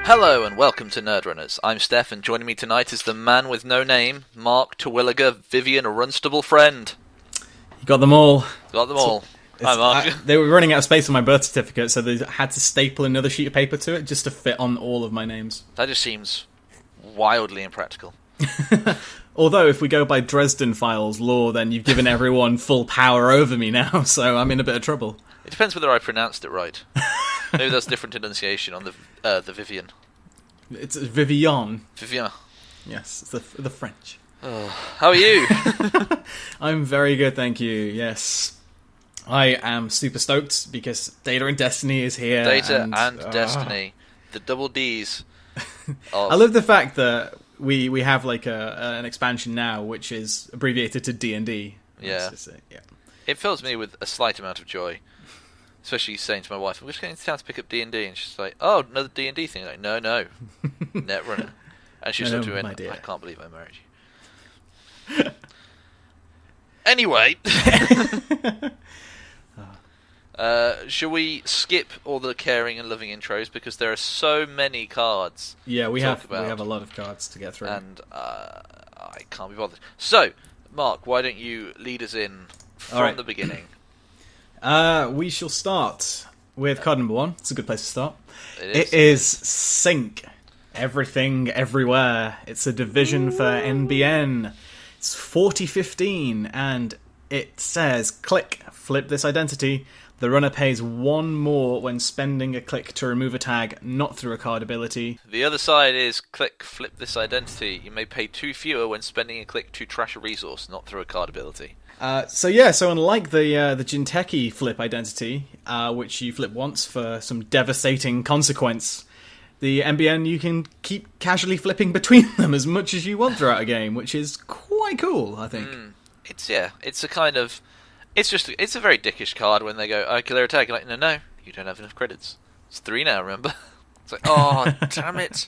Hello and welcome to Nerdrunners. I'm Steph, and joining me tonight is the man with no name, Mark Terwilliger, Vivian Runstable Friend. You got them all. Got them all. Hi, Mark. They were running out of space on my birth certificate, so they had to staple another sheet of paper to it just to fit on all of my names. That just seems wildly impractical. Although, if we go by Dresden Files law, then you've given everyone full power over me now, so I'm in a bit of trouble. It depends whether I pronounced it right. Maybe that's different enunciation on the Vivian. It's Vivian. Vivian. Yes, it's the French. Oh, how are you? I'm very good, thank you, yes. I am super stoked because Data and Destiny is here. Data and Destiny. The double Ds. I love the fact that we have like an expansion now which is abbreviated to D&D. Yeah. Yeah. It fills me with a slight amount of joy. Especially saying to my wife, I'm just going to town to pick up D&D. And she's like, oh, another D&D thing. Like, no. Netrunner. And she sort of went, I can't believe I married you. Anyway. Shall we skip all the caring and loving intros? Because there are so many cards. Yeah, we have a lot of cards to get through. And I can't be bothered. So, Mark, why don't you lead us in from the beginning? We shall start with card number 1. It's a good place to start. It is Sync. Everything, everywhere. It's a division for NBN. It's 40-15, and it says, click, flip this identity. The runner pays 1 more when spending a click to remove a tag, not through a card ability. The other side is, click, flip this identity. You may pay 2 fewer when spending a click to trash a resource, not through a card ability. So unlike the Jinteki flip identity, which you flip once for some devastating consequence, the NBN, you can keep casually flipping between them as much as you want throughout a game, which is quite cool, I think. It's a kind of, it's a very dickish card when they go, oh, clear a tag. You're like, no, you don't have enough credits. It's 3 now, remember? It's like, oh, damn it.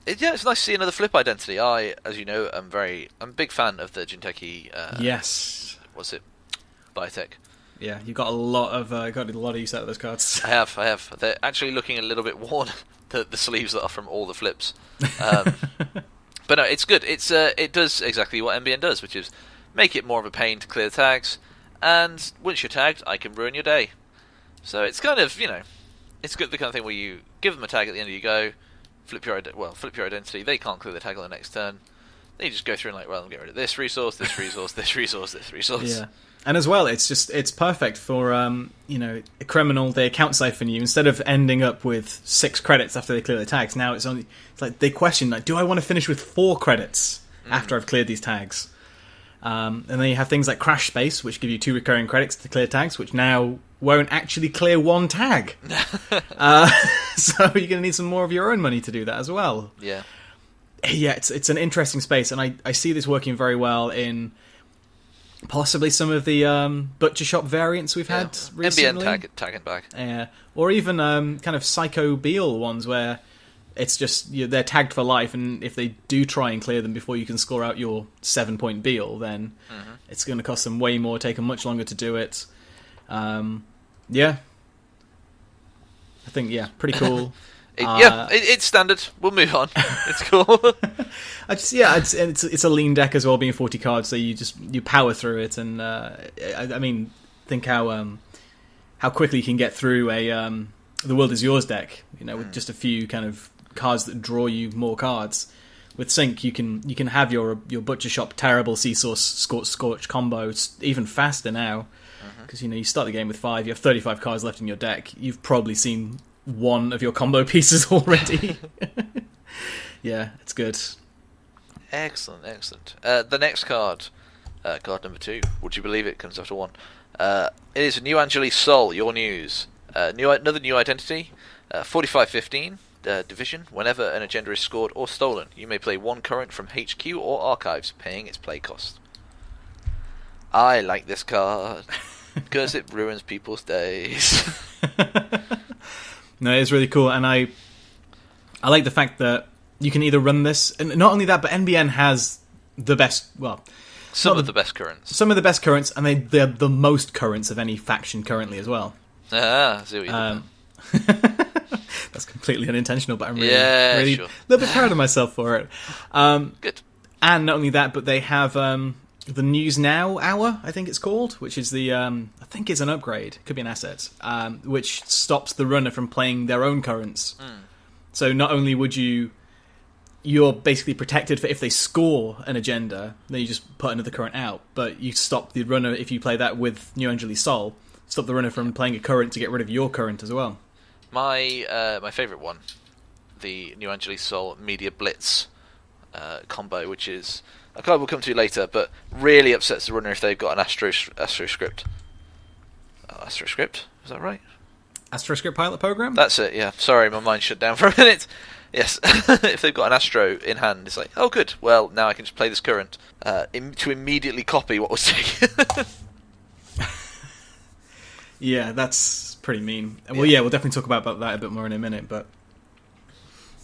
It's nice to see another flip identity. I, as you know, I'm a big fan of the Jinteki. Yes. What's it? Biotech. Yeah, you got a lot of use out of those cards. I have. They're actually looking a little bit worn. The sleeves that are from all the flips. But no, it's good. It does exactly what NBN does, which is make it more of a pain to clear the tags. And once you're tagged, I can ruin your day. So it's kind of, it's good, the kind of thing where you give them a tag at the end of your go. Flip your identity. They can't clear the tag on the next turn. Then you just go through and I'll get rid of this resource, this resource, this resource, this resource. Yeah, and as well, it's perfect for a criminal. They account siphon you instead of ending up with 6 credits after they clear the tags. Now it's like they question do I want to finish with 4 credits after I've cleared these tags? And then you have things like Crash Space, which give you 2 recurring credits to clear tags, which now won't actually clear 1 tag. So you're going to need some more of your own money to do that as well. Yeah, it's an interesting space, and I see this working very well in possibly some of the Butcher Shop variants we've had recently. NBN tag and back. Or even kind of Psycho Beal ones where it's just they're tagged for life, and if they do try and clear them before you can score out your 7-point Beal, then it's going to cost them way more, take them much longer to do it. I think, pretty cool. It's standard. We'll move on. It's cool. It's a lean deck as well, being 40 cards, so you power through it, and I mean, think how quickly you can get through the World Is Yours deck, with just a few kind of cards that draw you more cards. With Sync, you can have your Butcher Shop terrible Seesaw Scorch combo even faster now, because you start the game with 5, you have 35 cards left in your deck. You've probably seen one of your combo pieces already. Yeah, it's good. Excellent. The next card, card number 2. Would you believe it? Comes after 1. It is New Angeles Soul. Your news. Another new identity. 45-15. Division. Whenever an agenda is scored or stolen, you may play 1 current from HQ or archives, paying its play cost. I like this card because it ruins people's days. No, it's really cool, and I like the fact that you can either run this, and not only that, but NBN has the best, some of the best currents. Some of the best currents, and they're the most currents of any faction currently as well. Ah, I see what you did there. completely unintentional, but I'm really, sure. a little bit proud of myself for it. Good. And not only that, but they have the News Now hour, I think it's called, which is the I think it's an upgrade, could be an asset, which stops the runner from playing their own currents. So not only would you're basically protected for if they score an agenda, then you just put another current out, but you stop the runner if you play that with New Angeles Sol. Stop the runner from playing a current to get rid of your current as well. My favourite one, the New Angeles Sol Media Blitz combo, which is a card we'll come to later, but really upsets the runner if they've got an Astroscript. Astroscript? Is that right? Astroscript pilot program? That's it, yeah. Sorry, my mind shut down for a minute. Yes, if they've got an Astro in hand, it's like, oh good, well, now I can just play this current to immediately copy what was taken. Yeah, that's pretty mean. Well, yeah, we'll definitely talk about that a bit more in a minute, but...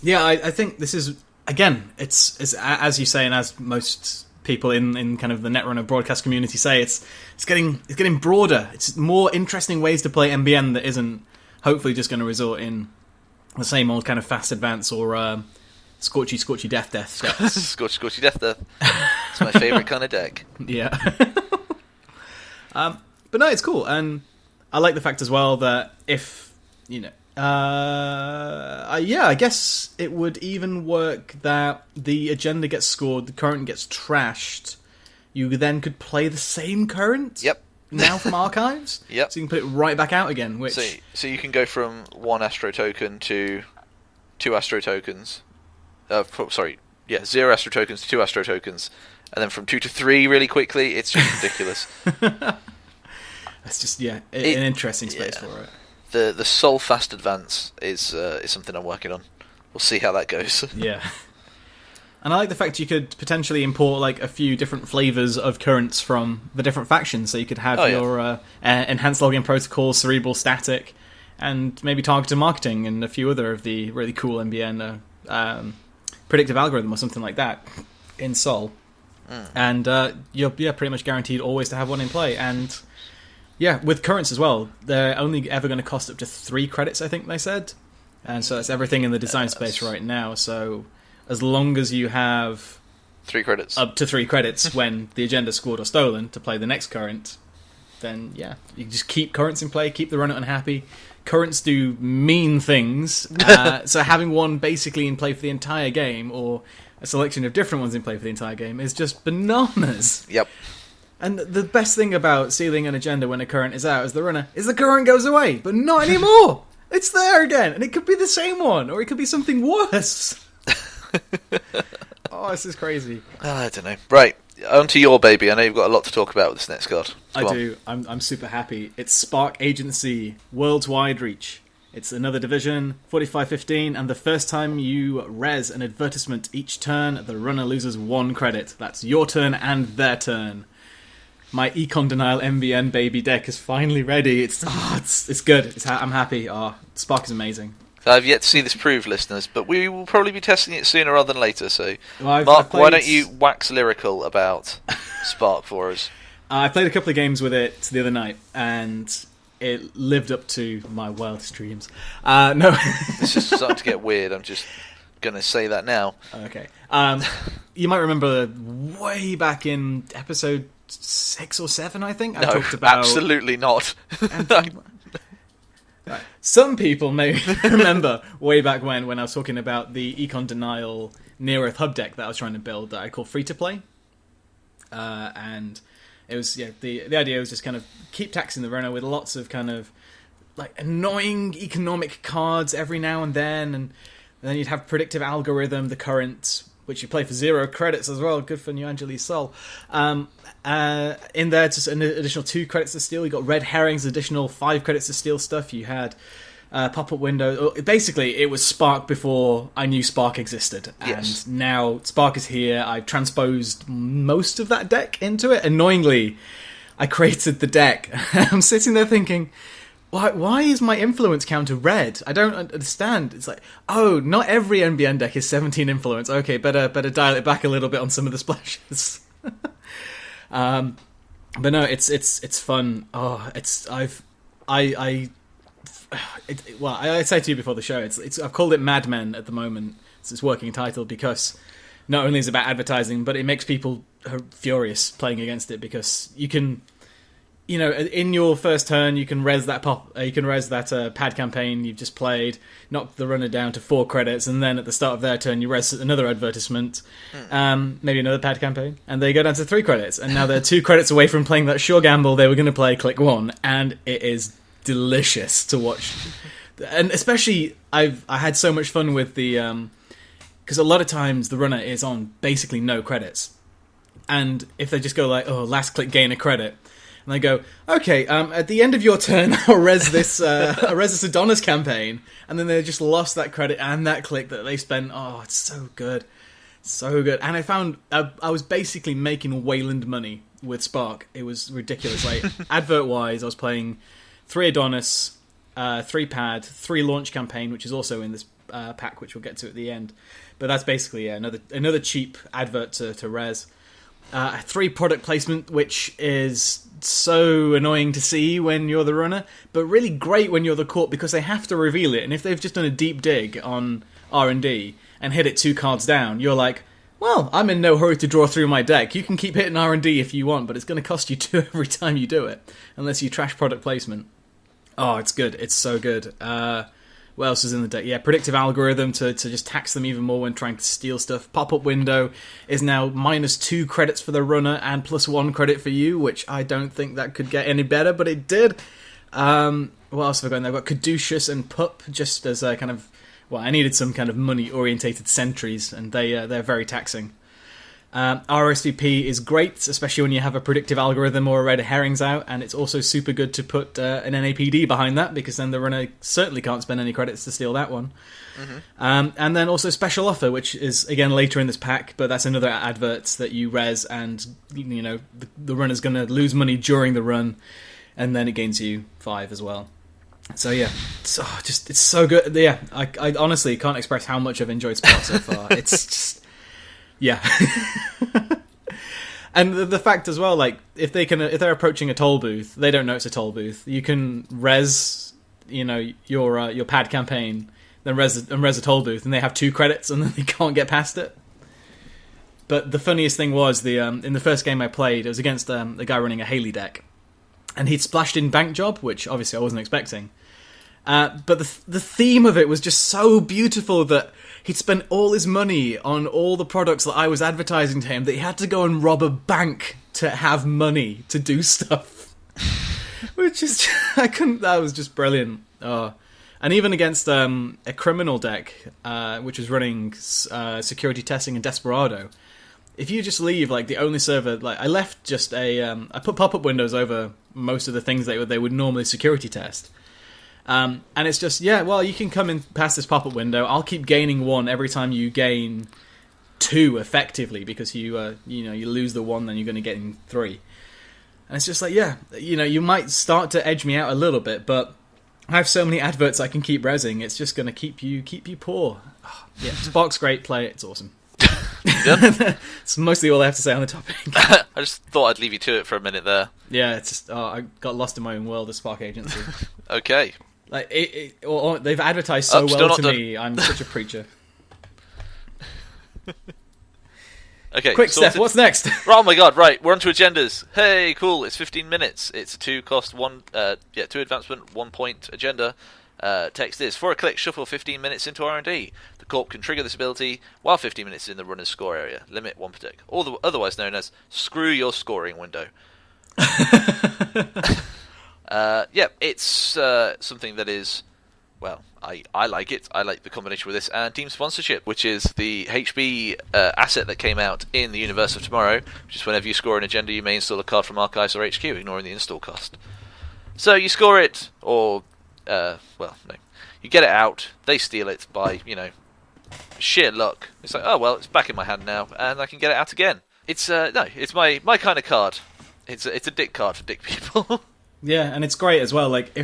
Yeah, I think this is, again, it's as you say, and as most people in kind of the Netrunner broadcast community say, it's getting broader. It's more interesting ways to play NBN that isn't hopefully just going to resort in the same old kind of fast advance or scorchy death stuff. Scorchy death. It's my favourite kind of deck. Yeah. But no, it's cool, and I like the fact as well that if, I guess it would even work that the agenda gets scored, the current gets trashed, you then could play the same current. Yep. Now from archives. Yep. So you can put it right back out again. Which so you can go from one Astro token to 2 Astro tokens. Zero Astro tokens to 2 Astro tokens, and then from 2 to 3 really quickly. It's just ridiculous. That's just an interesting space for it. The Sol Fast Advance is something I'm working on. We'll see how that goes. Yeah. And I like the fact you could potentially import like a few different flavors of currents from the different factions. So you could have your enhanced login protocol, cerebral static, and maybe targeted marketing, and a few other of the really cool NBN predictive algorithm or something like that in Sol. And you're pretty much guaranteed always to have one in play. And yeah, with currents as well, they're only ever going to cost up to 3 credits, I think they said. And so that's everything in the design space right now. So as long as you have 3 credits, up to 3 credits when the agenda's scored or stolen to play the next current, then yeah, you can just keep currents in play, keep the runner unhappy. Currents do mean things, so having one basically in play for the entire game, or a selection of different ones in play for the entire game, is just bananas. Yep. And the best thing about sealing an agenda when a current is out as the runner is the current goes away, but not anymore. It's there again, and it could be the same one, or it could be something worse. Oh, this is crazy. I don't know. Right, on to your baby. I know you've got a lot to talk about with this next card. I do. I'm super happy. It's Spark Agency, World's Wide Reach. It's another division, 45-15, and the first time you res an advertisement each turn, the runner loses 1 credit. That's your turn and their turn. My Econ Denial MBN baby deck is finally ready. It's good. I'm happy. Spark is amazing. I've yet to see this proved, listeners, but we will probably be testing it sooner rather than later. So, well, Mark, why don't you wax lyrical about Spark for us? I played a couple of games with it the other night, and it lived up to my wildest dreams. No, it's just starting to get weird. I'm just going to say that now. Okay. You might remember way back in episode 6 or 7, I think. I talked about absolutely not. Right. Some people may remember way back when I was talking about the Econ Denial Near Earth hub deck that I was trying to build that I call Free to Play, and it was the idea was just kind of keep taxing the runner with lots of kind of like annoying economic cards every now and then you'd have predictive algorithm, the current, which you play for 0 credits as well. Good for New Angeles Sol. In there, just an additional 2 credits to steal. You got red herrings, additional 5 credits to steal stuff. You had pop-up window. Basically, it was Spark before I knew Spark existed. Yes. And now Spark is here. I've transposed most of that deck into it. Annoyingly, I created the deck. I'm sitting there thinking, why is my influence counter red? I don't understand. It's like, oh, not every NBN deck is 17 influence. Okay, better dial it back a little bit on some of the splashes. But no, it's fun. Oh, I Well, I said to you before the show, I've called it Mad Men at the moment. It's its working title because not only is it about advertising, but it makes people furious playing against it because you can, in your first turn, you can res that pad campaign you've just played, knock the runner down to 4 credits, and then at the start of their turn, you res another advertisement, maybe another pad campaign, and they go down to 3 credits, and now they're 2 credits away from playing that sure gamble they were going to play click 1, and it is delicious to watch. And especially, I had so much fun with the because a lot of times the runner is on basically no credits, and if they just go like, oh, last click gain a credit, and they go, okay, at the end of your turn, I'll res this Adonis campaign, and then they just lost that credit and that click that they spent. Oh, it's so good, so good. And I found I was basically making Wayland money with Spark. It was ridiculous. Like advert wise, I was playing 3 Adonis, 3 pad, 3 launch campaign, which is also in this pack, which we'll get to at the end. But that's basically another cheap advert to res. 3 product placement, which is so annoying to see when you're the runner, but really great when you're the corp because they have to reveal it. And if they've just done a deep dig on R&D and hit it 2 cards down, you're like, well, I'm in no hurry to draw through my deck. You can keep hitting R&D if you want, but it's going to cost you 2 every time you do it, unless you trash product placement. Oh, it's good. It's so good. What else is in the deck? Yeah, predictive algorithm to just tax them even more when trying to steal stuff. Pop-up window is now -2 credits for the runner and +1 credit for you, which I don't think that could get any better, but it did. What else have I got in there? I've got Caduceus and Pup, just as a kind of... Well, I needed some kind of money-orientated sentries, and they're very taxing. RSVP is great, especially when you have a predictive algorithm or a red herrings out, and it's also super good to put an NAPD behind that, because then the runner certainly can't spend any credits to steal that one. And then also special offer, which is again later in this pack, but that's another advert that you res, and the runner's going to lose money during the run, and then it gains you 5 as well. So yeah, it's so good. Yeah, I honestly can't express how much I've enjoyed Spark so far. It's just... Yeah. And the fact as well, like, if they're approaching a toll booth, they don't know it's a toll booth. You can res, your pad campaign, then res a toll booth, and they have 2 credits, and then they can't get past it. But the funniest thing was in the first game I played, it was against a guy running a Haley deck, and he'd splashed in Bank Job, which obviously I wasn't expecting. But the theme of it was just so beautiful that he'd spent all his money on all the products that I was advertising to him that he had to go and rob a bank to have money to do stuff. Which is... that was just brilliant. Oh. And even against a criminal deck, which was running security testing and Desperado, if you just leave, like, the only server... Like, I left just I put pop-up windows over most of the things they would normally security test. And it's just, yeah, well, you can come in past this pop-up window. I'll keep gaining 1 every time you gain 2 effectively, because you lose the 1, then you're going to get in 3. And it's just like, yeah, you might start to edge me out a little bit, but I have so many adverts I can keep resing. It's just going to keep you poor. Oh, yeah, Spark's great. Play it. It's awesome. It's mostly all I have to say on the topic. I just thought I'd leave you to it for a minute there. Yeah, it's just I got lost in my own world of Spark Agency. Okay. Like they've advertised so well to me. I'm such a preacher. Okay, quick, Steph, what's next? Oh my god, right, we're on to agendas. Hey, cool, it's 15 minutes. It's a 2 advancement, 1 point agenda. Text is, for a click, shuffle 15 minutes into R&D. The Corp can trigger this ability while 15 minutes is in the runner's score area. Limit 1 per tick. Otherwise known as screw your scoring window. It's something that is, well, I like it. I like the combination with this and team sponsorship, which is the HB asset that came out in the Universe of Tomorrow, which is whenever you score an agenda, you may install a card from Archives or HQ, ignoring the install cost. So you score it, or, no, you get it out, they steal it by, sheer luck. It's like, oh, well, it's back in my hand now, and I can get it out again. It's my kind of card. It's a dick card for dick people. Yeah, and it's great as well. Like,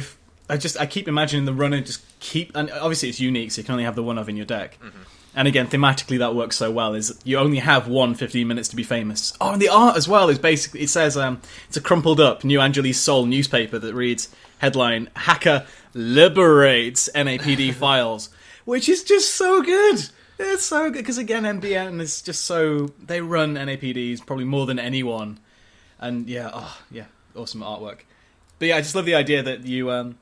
I keep imagining the runner and obviously it's unique, so you can only have the 1 of in your deck. Mm-hmm. And again, thematically that works so well, is you only have 15 minutes to be famous. Oh, and the art as well is basically, it says, it's a crumpled up New Angeles Soul newspaper that reads, headline, Hacker Liberates NAPD Files, which is just so good. It's so good, because again, NBN is just so, they run NAPDs probably more than anyone. And awesome artwork. But yeah, I just love the idea that the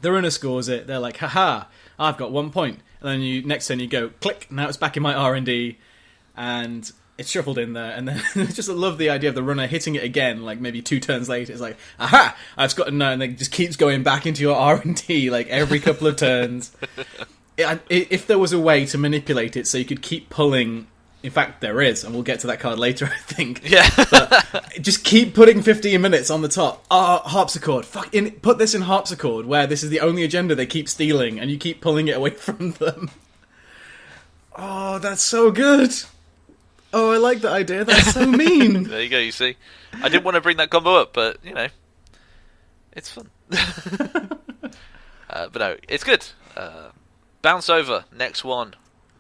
runner scores it, they're like, haha, I've got 1 point. And then next turn you go, click, now it's back in my R&D, and it's shuffled in there. And then just love the idea of the runner hitting it again, like maybe 2 turns later. It's like, aha, I've got to know, and then it just keeps going back into your R&D, like every couple of turns. If there was a way to manipulate it so you could keep pulling, in fact there is, and we'll get to that card later, I think. Yeah. But just keep putting 15 minutes on the top. Harpsichord. Put this in Harpsichord, where this is the only agenda they keep stealing, and you keep pulling it away from them. Oh, that's so good. Oh, I like that idea. That's so mean. There you go, you see. I didn't want to bring that combo up, but, it's fun. But no, it's good. Bounce over. Next one.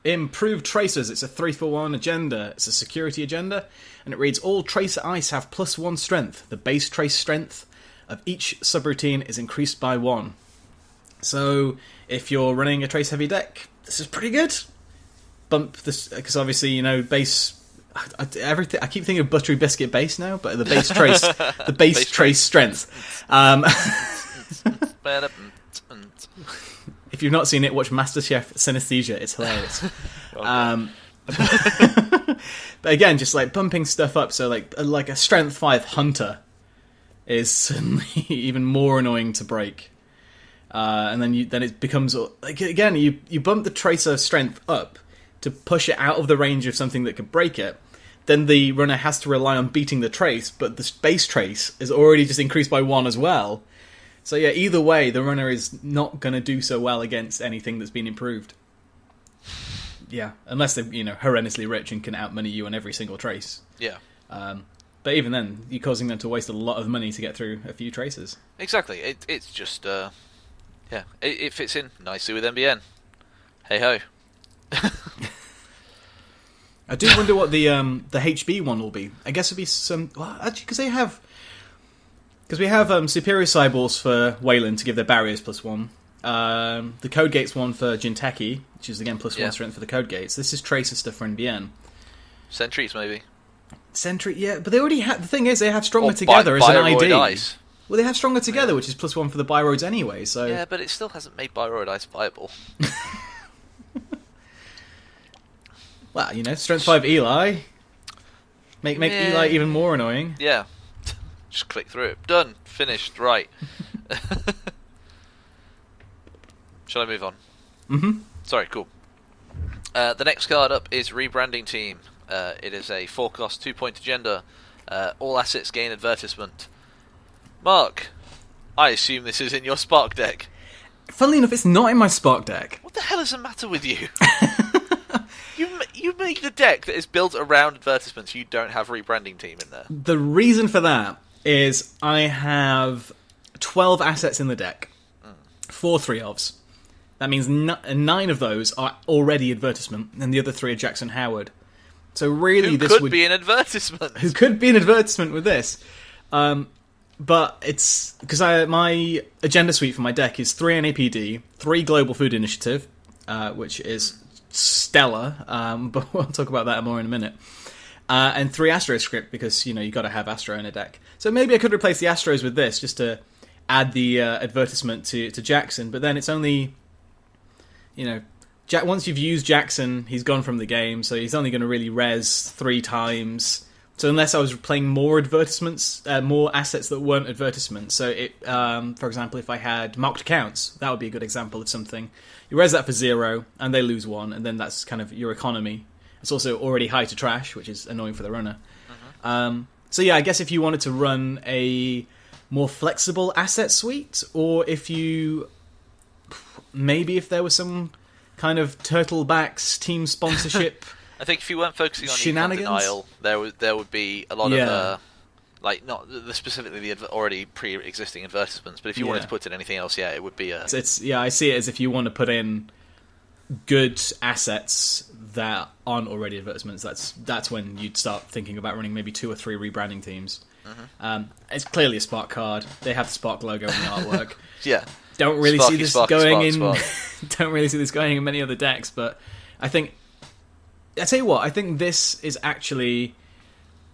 Improved Tracers. It's a 3-for-1 agenda. It's a security agenda, and it reads, all Tracer Ice have +1 strength. The base trace strength of each subroutine is increased by 1. So, if you're running a Trace heavy deck, this is pretty good. Bump this, because obviously, base... everything. I keep thinking of Buttery Biscuit base now, but the base trace... the base trace strength. If you've not seen it, watch MasterChef Synesthesia. It's hilarious. But again, just like bumping stuff up, so like a Strength 5 Hunter is suddenly even more annoying to break. And then it becomes like, again, you bump the Tracer Strength up to push it out of the range of something that could break it. Then the runner has to rely on beating the trace, but the base trace is already just increased by 1 as well. So yeah, either way, the runner is not going to do so well against anything that's been improved. Yeah, unless they're horrendously rich and can outmoney you on every single trace. Yeah. But even then, you're causing them to waste a lot of money to get through a few traces. Exactly. It's just it fits in nicely with NBN. Hey ho. I do wonder what the HB one will be. I guess it'll be some... Well, actually, because we have Superior Cyborgs for Wayland to give their barriers +1. The Code Gates one for Jinteki, which is again +1 strength for the Code Gates. This is Tracer stuff for NBN. Sentries, maybe. Sentry, yeah, but they already have... The thing is, they have Stronger Together as an ID. Ice. Well, they have Stronger Together, which is +1 for the Biroids anyway, so... Yeah, but it still hasn't made Biroid Ice viable. Well, Strength 5 Eli. Make Eli even more annoying. Yeah. Just click through it. Done. Finished. Right. Shall I move on? Mm-hmm. Sorry, cool. The next card up is Rebranding Team. It is a 4-cost 2-point agenda. All assets gain advertisement. Mark, I assume this is in your Spark deck. Funnily enough, it's not in my Spark deck. What the hell is the matter with you? You make the deck that is built around advertisements. You don't have Rebranding Team in there. The reason for that is I have 12 assets in the deck. 4 3-ofs. That means 9 of those are already advertisement, and the other 3 are Jackson Howard. So really, who this could be an advertisement. Who could be an advertisement with this? But it's because my agenda suite for my deck is 3 NAPD, 3 Global Food Initiative, which is stellar. But we'll talk about that more in a minute. And 3 Astro Script, because you got to have Astro in a deck. So maybe I could replace the Astros with this just to add the advertisement to Jackson. But then it's only, once you've used Jackson, he's gone from the game, so he's only going to really res 3 times. So unless I was playing more advertisements, more assets that weren't advertisements. So for example, if I had Marked Accounts, that would be a good example of something. You res that for 0, and they lose 1, and then that's kind of your economy. It's also already high to trash, which is annoying for the runner. So yeah, I guess if you wanted to run a more flexible asset suite, or if there was some kind of Turtlebacks team sponsorship... I think if you weren't focusing on shenanigans, denial, there would be a lot of not specifically the already pre-existing advertisements. But if you wanted to put in anything else, it would be a. I see it as if you want to put in good assets that aren't already advertisements, that's when you'd start thinking about running maybe 2 or 3 rebranding teams. It's clearly a Spark card. They have the Spark logo in the artwork. Yeah. Don't really Sparky, see this Sparky, going Spark, in. Spark. Don't really see this going in many other decks, but I tell you what, I think this is actually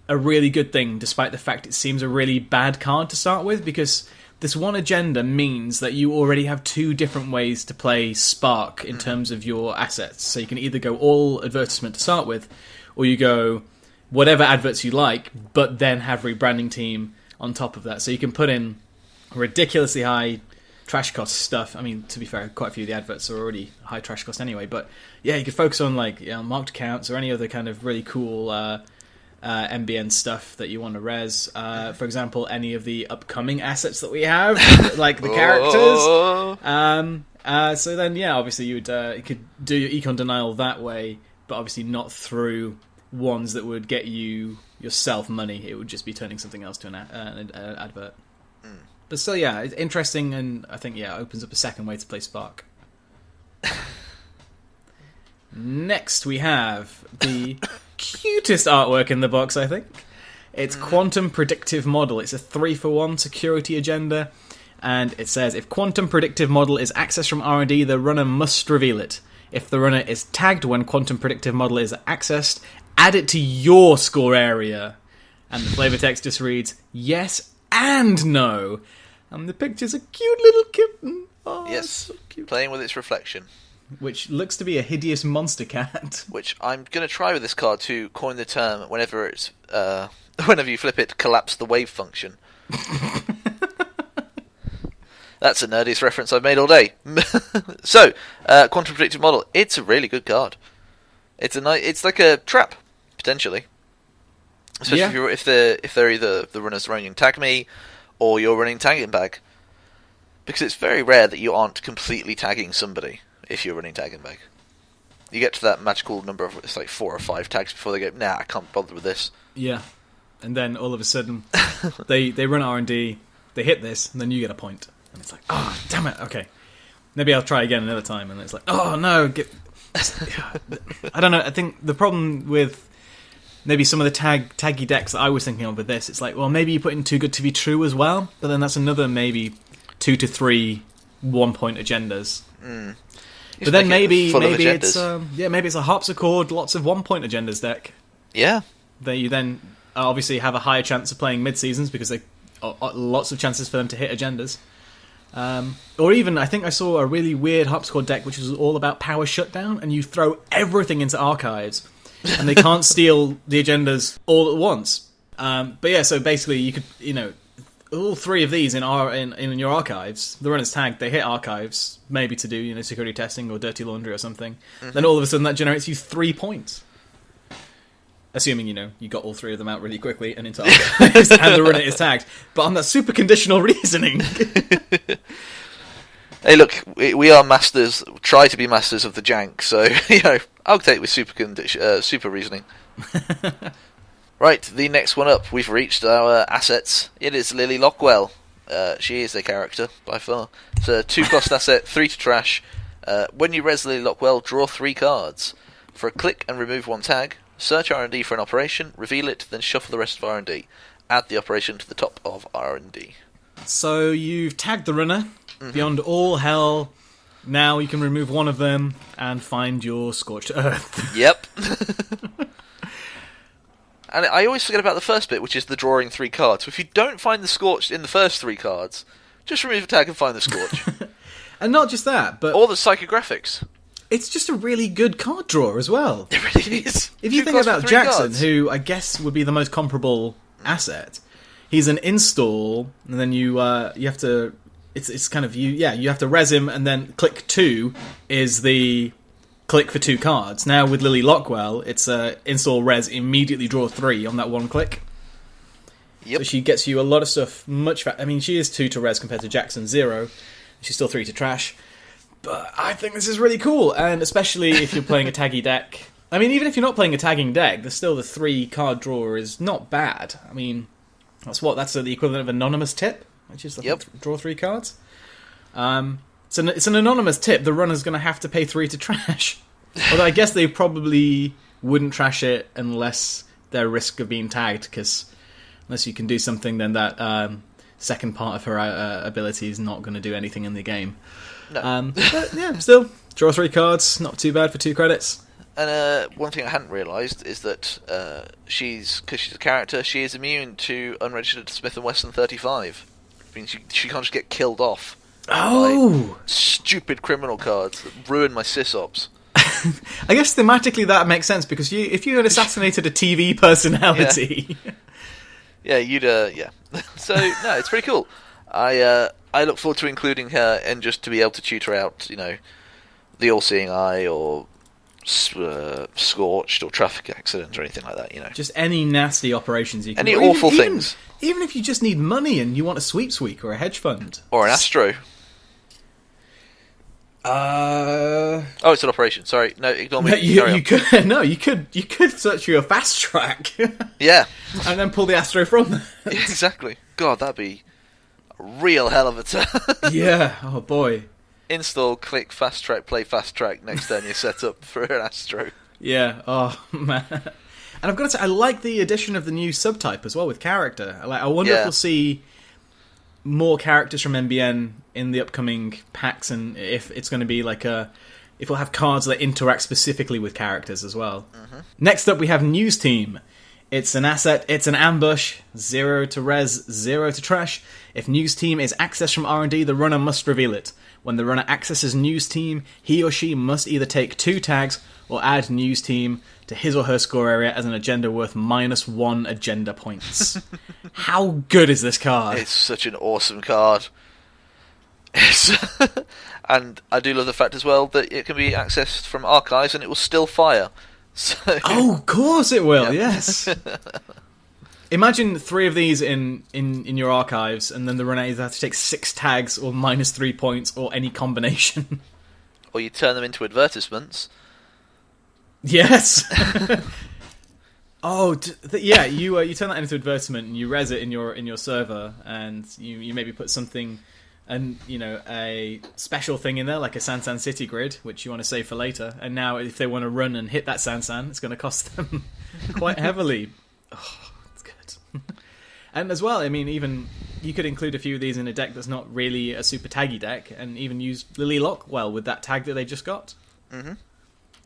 a really good thing, despite the fact it seems a really bad card to start with, because this one agenda means that you already have 2 different ways to play Spark in terms of your assets. So you can either go all advertisement to start with, or you go whatever adverts you like, but then have rebranding team on top of that. So you can put in ridiculously high trash cost stuff. I mean, to be fair, quite a few of the adverts are already high trash cost anyway, but yeah, you could focus on marked accounts or any other kind of really cool MBN stuff that you want to res. For example, any of the upcoming assets that we have, like the characters. So then, yeah, obviously you could do your econ denial that way, but obviously not through ones that would get you yourself money. It would just be turning something else to an advert. But still, yeah, it's interesting, and I think, yeah, it opens up a second way to play Spark. Next, we have the cutest artwork in the box, I think. It's Quantum Predictive Model. It's a 3-for-1 security agenda, and it says, if Quantum Predictive Model is accessed from R&D, the runner must reveal it. If the runner is tagged when Quantum Predictive Model is accessed, add it to your score area. And the flavor text just reads, yes and no. And the picture's a cute little kitten. Oh, yes, so cute. Playing with its reflection. Which looks to be a hideous monster cat. Which I'm going to try with this card to coin the term whenever it's whenever you flip it, collapse the wave function. That's the nerdiest reference I've made all day. So, Quantum Predictive Model. It's a really good card. It's like a trap, potentially. Especially if they're either the runners running Tag Me, or you're running Tagging Bag. Because it's very rare that you aren't completely tagging somebody if you're running Tagging Bag. You get to that magical number of, it's like 4 or 5 tags before they go, nah, I can't bother with this. Yeah. And then all of a sudden, they run R&D, they hit this, and then you get a point. And it's like, oh, damn it, okay. Maybe I'll try again another time. And it's like, oh, no. I don't know, I think the problem with maybe some of the taggy decks that I was thinking of with this, it's like, well, maybe you put in Too Good to Be True as well, but then that's another maybe 2 to 3 1-point agendas. But then maybe it's maybe it's a harpsichord, lots of 1-point agendas deck. Yeah. That you then obviously have a higher chance of playing mid-seasons because they lots of chances for them to hit agendas. Or even, I think I saw a really weird harpsichord deck which was all about power shutdown, and you throw everything into archives, and they can't steal the agendas all at once. But yeah, so basically you could, all 3 of these in your archives, the runner's tagged, they hit archives, maybe to do security testing or dirty laundry or something. Then all of a sudden that generates you 3 points. Assuming, you got all 3 of them out really quickly and into archives, and the runner is tagged. But on that super conditional reasoning. Hey, look, we are masters, try to be masters of the jank, so, I'll take it with super reasoning. Right, the next one up, we've reached our assets. It is Lily Lockwell. She is a character, by far. It's a 2-cost asset, 3 to trash. When you res Lily Lockwell, draw 3 cards. For a click and remove 1 tag, search R&D for an operation, reveal it, then shuffle the rest of R&D. Add the operation to the top of R&D. So you've tagged the runner, beyond all hell. Now you can remove 1 of them and find your Scorched Earth. Yep. And I always forget about the first bit, which is the drawing 3 cards. So if you don't find the Scorched in the first 3 cards, just remove a tag and find the Scorch. And not just that, but... Or the psychographics. It's just a really good card drawer as well. It really is. If you think about Jackson, who I guess would be the most comparable asset, he's an install, and then you have to... It's kind of... you have to res him, and then click 2 is the... click for 2 cards. Now with Lily Lockwell, it's install res, immediately draw 3 on that 1 click. Yep. So she gets you a lot of stuff much faster. I mean, she is 2 to res compared to Jackson 0. She's still 3 to trash. But I think this is really cool, and especially if you're playing a taggy deck. I mean, even if you're not playing a tagging deck, there's still the 3 card drawer is not bad. I mean, that's the equivalent of anonymous tip, which is draw 3 cards. So it's an anonymous tip. The runner's going to have to pay 3 to trash. Although I guess they probably wouldn't trash it unless they're at risk of being tagged, because unless you can do something, then that second part of her ability is not going to do anything in the game. No. But yeah, still, draw 3 cards, not too bad for 2 credits. And one thing I hadn't realised is that because she's a character, she is immune to unregistered Smith & Wesson 35. It means she can't just get killed off. Oh! Stupid criminal cards that ruin my sysops. I guess thematically that makes sense, because if you had assassinated a TV personality... Yeah, you'd, yeah. So, no, it's pretty cool. I look forward to including her and just to be able to tutor out, the All-Seeing Eye or Scorched or Traffic Accident or anything like that, Just any nasty operations you can... Any awful things. Even if you just need money and you want a sweepsweek or a hedge fund. Or an Astro. Oh, it's an operation. Sorry, no, ignore me. You could search for your fast track. Yeah, and then pull the Astro from there. Exactly. God, that'd be a real hell of a turn. Yeah. Oh boy. Install, click fast track, play fast track. Next turn you're set up for an Astro. Yeah. Oh man. And I've got to say, I like the addition of the new subtype as well with character. I wonder if we'll see more characters from NBN in the upcoming packs, and if it's going to be if we'll have cards that interact specifically with characters as well. Mm-hmm. Next up, we have News Team. It's an asset, it's an ambush, 0 to res, 0 to trash. If News Team is accessed from R&D, the runner must reveal it. When the runner accesses News Team, he or she must either take 2 tags or add News Team to his or her score area as an agenda worth -1 agenda points. How good is this card? It's such an awesome card. And I do love the fact as well that it can be accessed from archives and it will still fire. So, oh, of course it will, yes. Imagine 3 of these in your archives, and then the runner either has to take 6 tags or -3 points or any combination. Or you turn them into advertisements. Yes. Oh, yeah. You turn that into advertisement and you res it in your server, and you maybe put something, and a special thing in there like a Sansan City grid, which you want to save for later. And now, if they want to run and hit that Sansan, it's going to cost them quite heavily. Oh, it's good. And as well, I mean, even you could include a few of these in a deck that's not really a super taggy deck, and even use Lily Lockwell with that tag that they just got. Mm-hmm.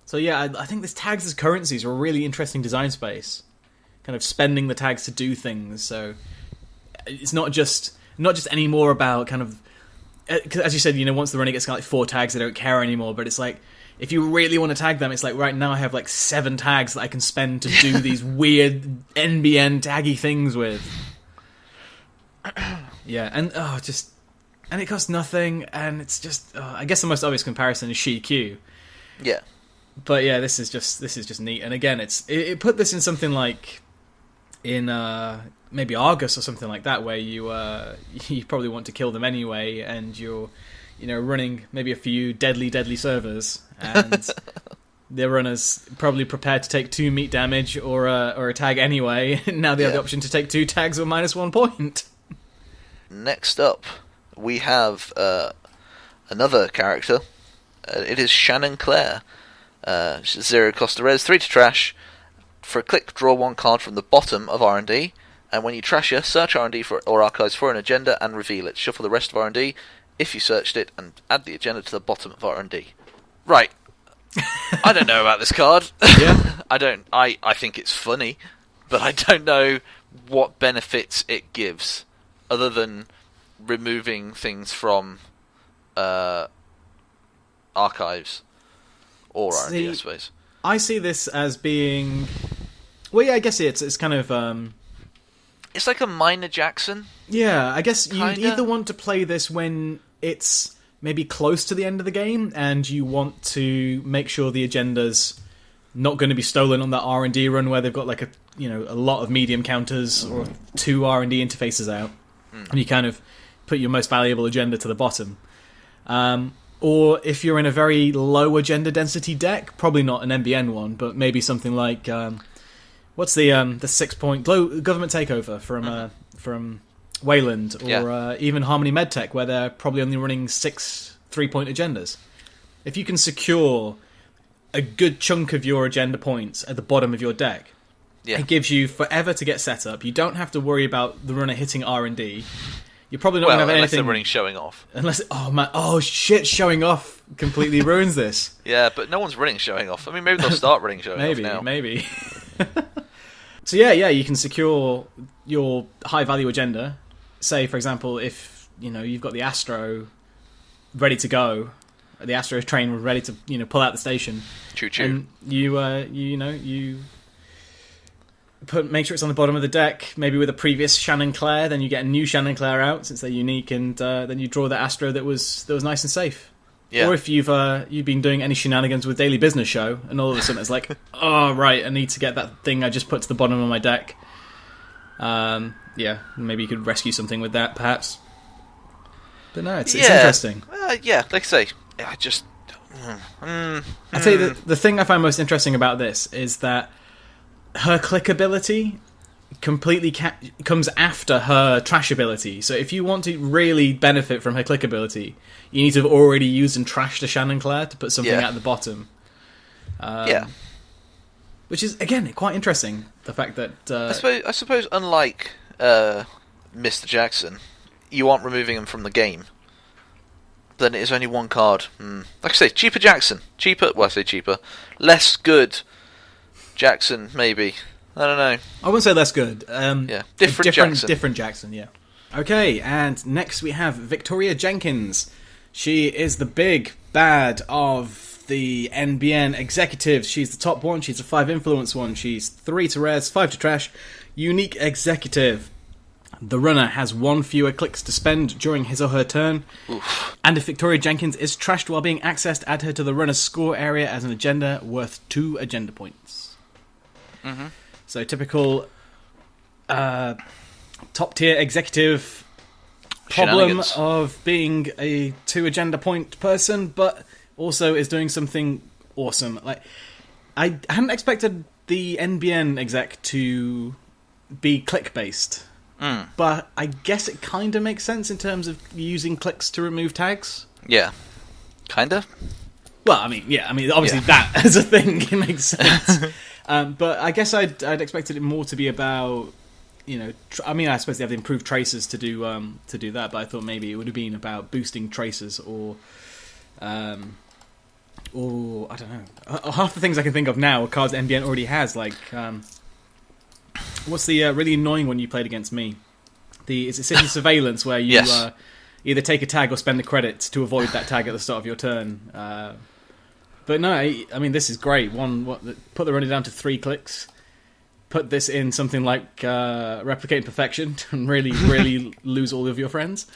So yeah, I think this tags as currencies are a really interesting design space. Kind of spending the tags to do things. So it's not just anymore about kind of, as you said, once the runner gets like 4 tags, they don't care anymore. But it's like, if you really want to tag them, it's like, right now I have like 7 tags that I can spend to do these weird NBN taggy things with. Yeah, and and it costs nothing, and it's just, I guess the most obvious comparison is Shi-Q. Yeah. But yeah, this is just neat. And again, it put this in something like in maybe Argus or something like that, where you probably want to kill them anyway, and you're running maybe a few deadly servers, and the runner's probably prepared to take 2 meat damage or a tag anyway. Now they have the option to take 2 tags or -1 point. Next up, we have another character. It is Shannon Clare. 0 cost to res, 3 to trash. For a click, draw 1 card from the bottom of R&D, and when you trash her, search R&D or archives for an agenda and reveal it. Shuffle the rest of R&D if you searched it, and add the agenda to the bottom of R&D. Right. I don't know about this card. Yeah. I think it's funny, but I don't know what benefits it gives, other than removing things from archives. Or R&D, I suppose. I see this as being... Well, yeah, I guess it's kind of... It's like a minor Jackson. Yeah, I guess kinda. You'd either want to play this when it's maybe close to the end of the game, and you want to make sure the agenda's not going to be stolen on that R&D run where they've got like a lot of medium counters or 2 R&D interfaces out, and you kind of put your most valuable agenda to the bottom. Or if you're in a very low agenda density deck, probably not an NBN one, but maybe something like what's the 6-point government takeover from Wayland, or even Harmony Medtech, where they're probably only running 6 3-point agendas. If you can secure a good chunk of your agenda points at the bottom of your deck. Yeah. It gives you forever to get set up. You don't have to worry about the runner hitting R&D. You're probably not going to have unless anything... they're running showing off. Showing off completely ruins this. Yeah, but no one's running showing off. I mean, maybe they'll start running showing off now. Maybe. So yeah, you can secure your high-value agenda. Say, for example, if you've got the Astro ready to go, the Astro train ready to pull out the station. Choo-choo. And you make sure it's on the bottom of the deck, maybe with a previous Shannon Claire, then you get a new Shannon Claire out since they're unique, and then you draw the Astro that was nice and safe. Yeah. Or if you've been doing any shenanigans with Daily Business Show, and all of a sudden it's like, oh right, I need to get that thing I just put to the bottom of my deck. Maybe you could rescue something with that, perhaps. But no, it's interesting. Like I say, I just... I'd say the thing I find most interesting about this is that her clickability completely comes after her trash ability. So if you want to really benefit from her clickability, you need to have already used and trashed a Shannon Claire to put something at the bottom. Which is, again, quite interesting. The fact that... I suppose unlike Mr. Jackson, you aren't removing him from the game. Then it is only one card. Like I say, cheaper Jackson. I say cheaper. Less good Jackson, maybe. I don't know. I wouldn't say less good. Different Jackson. Different Jackson, yeah. Okay, and next we have Victoria Jenkins. She is the big bad of the NBN executives. She's the top one. She's a 5 influence one. She's 3 to res, 5 to trash. Unique executive. The runner has 1 fewer clicks to spend during his or her turn. Oof. And if Victoria Jenkins is trashed while being accessed, add her to the runner's score area as an agenda worth 2 agenda points. Mm-hmm. So typical top-tier executive problem of being a 2 agenda point person, but also is doing something awesome. Like, I hadn't expected the NBN exec to be click-based. But I guess it kind of makes sense in terms of using clicks to remove tags. Yeah. Kind of? Well, obviously that as a thing, it makes sense. But I guess I'd expected it more to be about, I suppose they have improved tracers to do that, but I thought maybe it would have been about boosting tracers or I don't know. Half the things I can think of now are cards NBN already has, like... what's the really annoying one you played against me? Is it City Surveillance, where you either take a tag or spend the credit to avoid that tag at the start of your turn? But no, I mean, this is great. Put the runner down to 3 clicks. Put this in something like Replicate Perfection and really, really lose all of your friends.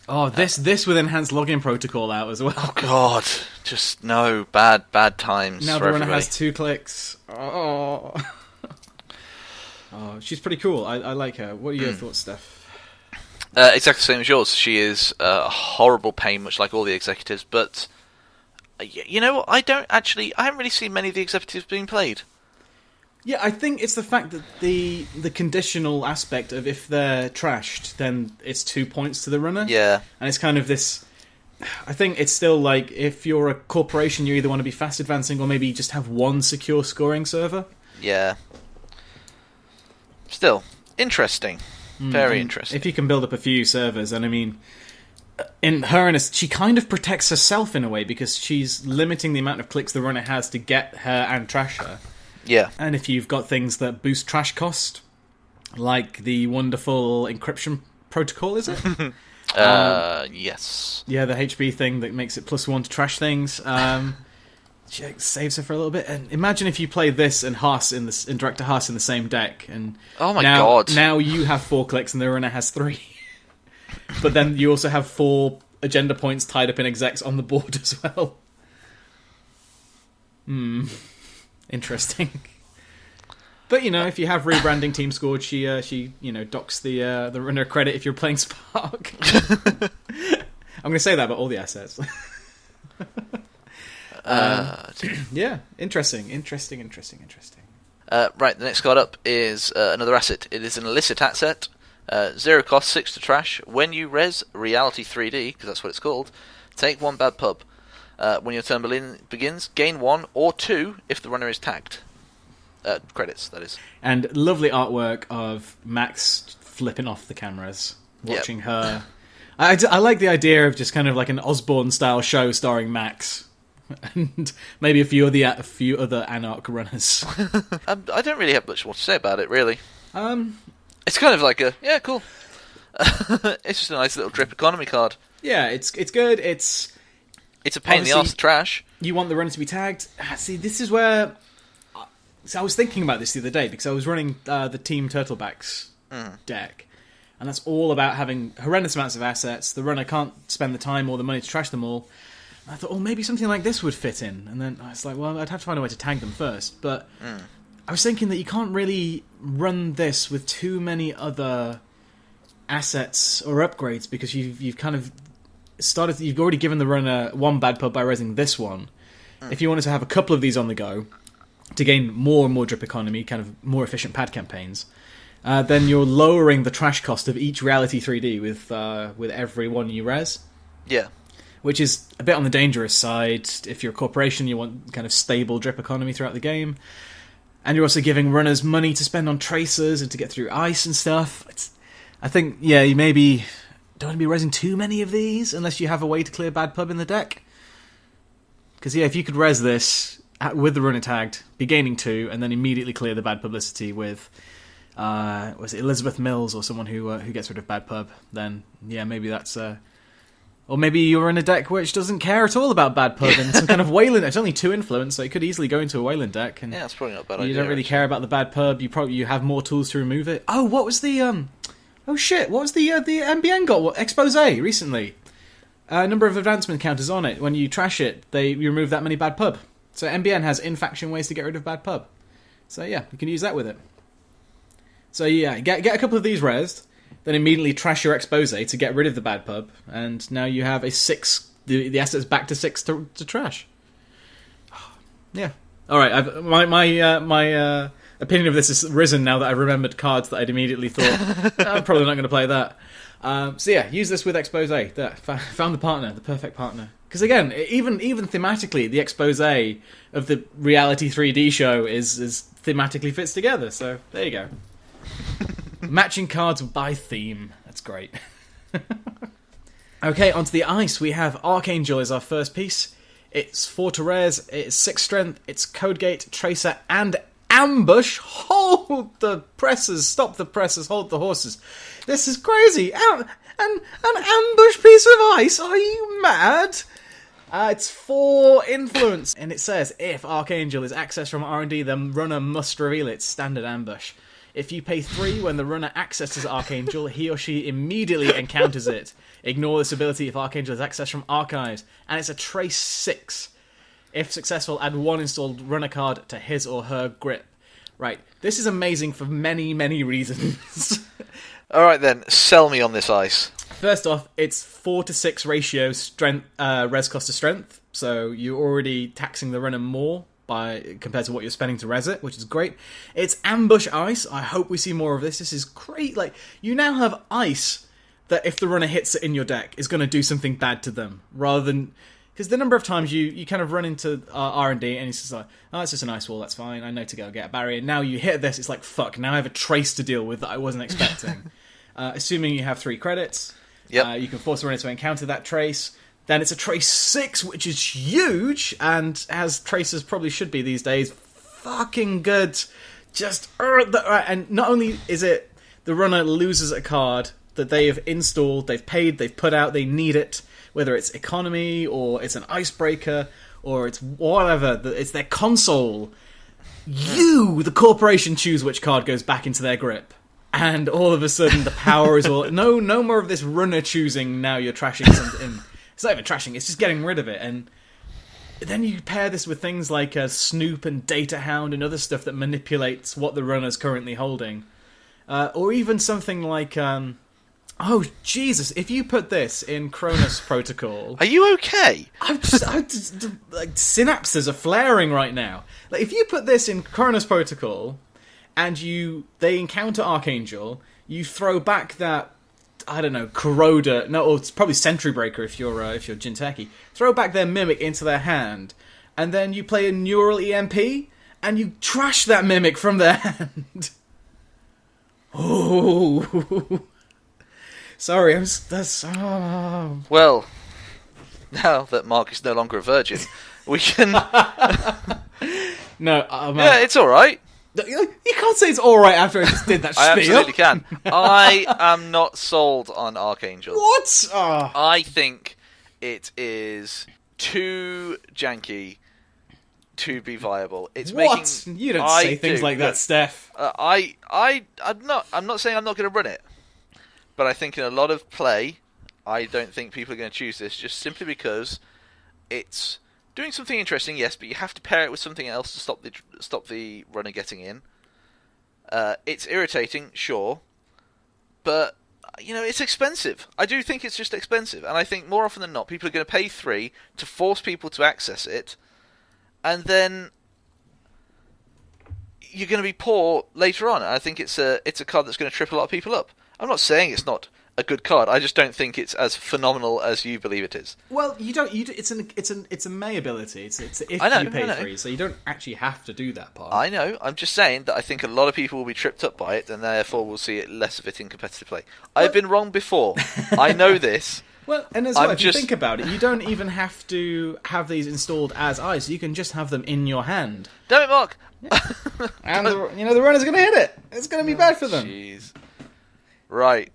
This with enhanced login protocol out as well. Oh god, just no bad times. Now for the runner everybody. has 2 clicks. Oh, she's pretty cool. I like her. What are your thoughts, Steph? Exactly the same as yours. She is a horrible pain, much like all the executives. But you know what? I haven't really seen many of the executives being played. Yeah, I think it's the fact that the conditional aspect of if they're trashed, then it's 2 points to the runner. Yeah. And it's kind of this... I think it's still like, if you're a corporation, you either want to be fast advancing or maybe just have 1 secure scoring server. Yeah. Still, interesting. Very interesting. If you can build up a few servers, and I mean... she kind of protects herself in a way, because she's limiting the amount of clicks the runner has to get her and trash her. Yeah. And if you've got things that boost trash cost, like the wonderful encryption protocol, is it? Yes. Yeah, the HB thing that makes it +1 to trash things. She saves her for a little bit. And imagine if you play this and Haas and Director Haas in the same deck. And oh my god. Now you have 4 clicks and the runner has 3. But then you also have 4 agenda points tied up in execs on the board as well. Interesting. But if you have rebranding Team Scored, she docks the runner credit if you're playing Spark. I'm going to say that about all the assets. Yeah, interesting. Right, the next card up is another asset. It is an illicit asset. 0 cost, 6 to trash. When you res Reality 3D, because that's what it's called, take 1 bad pub. When your turn begins, gain 1 or 2 if the runner is tagged. Credits, that is. And lovely artwork of Max flipping off the cameras, watching her. I like the idea of just kind of like an Osborne-style show starring Max. And maybe a few other Anarch runners. I don't really have much more to say about it, really. It's kind of like cool. It's just a nice little drip economy card. Yeah, it's good. It's a pain in the arse to trash. You want the runner to be tagged. See, this is where. So I was thinking about this the other day because I was running the Team Turtlebacks deck, and that's all about having horrendous amounts of assets. The runner can't spend the time or the money to trash them all. I thought, maybe something like this would fit in. And then I was like, well, I'd have to find a way to tag them first. But I was thinking that you can't really run this with too many other assets or upgrades because you've kind of started. You've already given the runner one bad pub by raising this one. If you wanted to have a couple of these on the go to gain more and more drip economy, kind of more efficient pad campaigns, then you're lowering the trash cost of each Reality 3D with every one you res. Yeah. Which is a bit on the dangerous side. If you're a corporation, you want kind of stable drip economy throughout the game. And you're also giving runners money to spend on tracers and to get through ice and stuff. I think, you maybe don't want to be resing too many of these unless you have a way to clear bad pub in the deck. Because, if you could res this with the runner tagged, be gaining 2, and then immediately clear the bad publicity with, was it Elizabeth Mills or someone who gets rid of bad pub, then, maybe that's... Or maybe you're in a deck which doesn't care at all about bad pub and some kind of Wayland. It's only 2 influence, so it could easily go into a Wayland deck. And that's probably not a bad you idea. You don't really care about the bad pub. You have more tools to remove it. Oh, what was the Oh shit! What was the MBN got? What expose recently? Number of advancement counters on it. When you trash it, you remove that many bad pub. So MBN has in-faction ways to get rid of bad pub. So you can use that with it. So get a couple of these resed. Then immediately trash your expose to get rid of the bad pub, and now you have a 6. The asset's back to 6 to trash. Yeah. All right. My opinion of this has risen now that I've remembered cards that I'd immediately thought I'm probably not going to play that. Use this with expose. There, found the partner, the perfect partner. Because again, even thematically, the expose of the Reality 3D show is thematically fits together. So there you go. Matching cards by theme. That's great. Okay, onto the ice. We have Archangel as our first piece. It's 4 to res, it's 6 strength, it's Code Gate, Tracer, and Ambush. Hold the presses, stop the presses, hold the horses. This is crazy. An ambush piece of ice? Are you mad? It's 4 influence, and it says, if Archangel is accessed from R&D, the runner must reveal its standard ambush. If you pay 3 when the runner accesses Archangel, he or she immediately encounters it. Ignore this ability if Archangel is accessed from Archives. And it's a Trace 6. If successful, add 1 installed runner card to his or her grip. Right, this is amazing for many, many reasons. Alright then, sell me on this ice. First off, it's 4 to 6 ratio strength, res cost to strength. So you're already taxing the runner more compared to what you're spending to res it, which is great. It's ambush ice. I hope we see more of this. This is great. Like, you now have ice that if the runner hits it in your deck is going to do something bad to them, rather than... Because the number of times you kind of run into R&D and it's just like, oh, it's just an ice wall, that's fine, I know to go get a barrier. Now you hit this, it's like, fuck, now I have a trace to deal with that I wasn't expecting. Assuming you have 3 credits, you can force a runner to encounter that trace. Then it's a Trace 6, which is huge, and as Traces probably should be these days, fucking good. Just, and not only is it the runner loses a card that they have installed, they've paid, they've put out, they need it, whether it's economy, or it's an icebreaker, or it's whatever, it's their console. You, the corporation, choose which card goes back into their grip. And all of a sudden, the power is all... No more of this runner choosing, now you're trashing something. It's not even trashing, it's just getting rid of it. And then you pair this with things like Snoop and Data Hound and other stuff that manipulates what the runner's currently holding. Or even something like... oh, Jesus, if you put this in Cronus Protocol... Are you okay? Like, synapses are flaring right now. Like, if you put this in Cronus Protocol, and they encounter Archangel, you throw back that I don't know, Corroder. No, or it's probably Sentry Breaker if you're Jinteki. Throw back their Mimic into their hand, and then you play a Neural EMP, and you trash that Mimic from their hand. Oh, sorry, Well, now that Mark is no longer a virgin, we can. No, yeah, it's all right. You can't say it's all right after I just did that. I spiel. absolutely can. I am not sold on Archangel. What? Oh. I think it is too janky to be viable. It's what? You don't say things like that, Steph. I'm not saying I'm not going to run it, but I think in a lot of play, I don't think people are going to choose this just simply because it's doing something interesting. Yes, but you have to pair it with something else to stop the runner getting in. It's irritating, sure, but it's expensive. I do think it's just expensive, and I think more often than not, people are going to pay $3 to force people to access it. And then you're going to be poor later on. I think it's a card that's going to trip a lot of people up. I'm not saying it's not a good card. I just don't think it's as phenomenal as you believe it is. Well, you don't. It's a May ability. It's if you pay $3, so you don't actually have to do that part. I know. I'm just saying that I think a lot of people will be tripped up by it, and therefore will see it less of it in competitive play. I've been wrong before. I know this. Well, and as well, if you think about it, you don't even have to have these installed as ice. You can just have them in your hand. Damn it, Mark! Yeah. And the runner's going to hit it. It's going to be bad for them. Jeez. Right.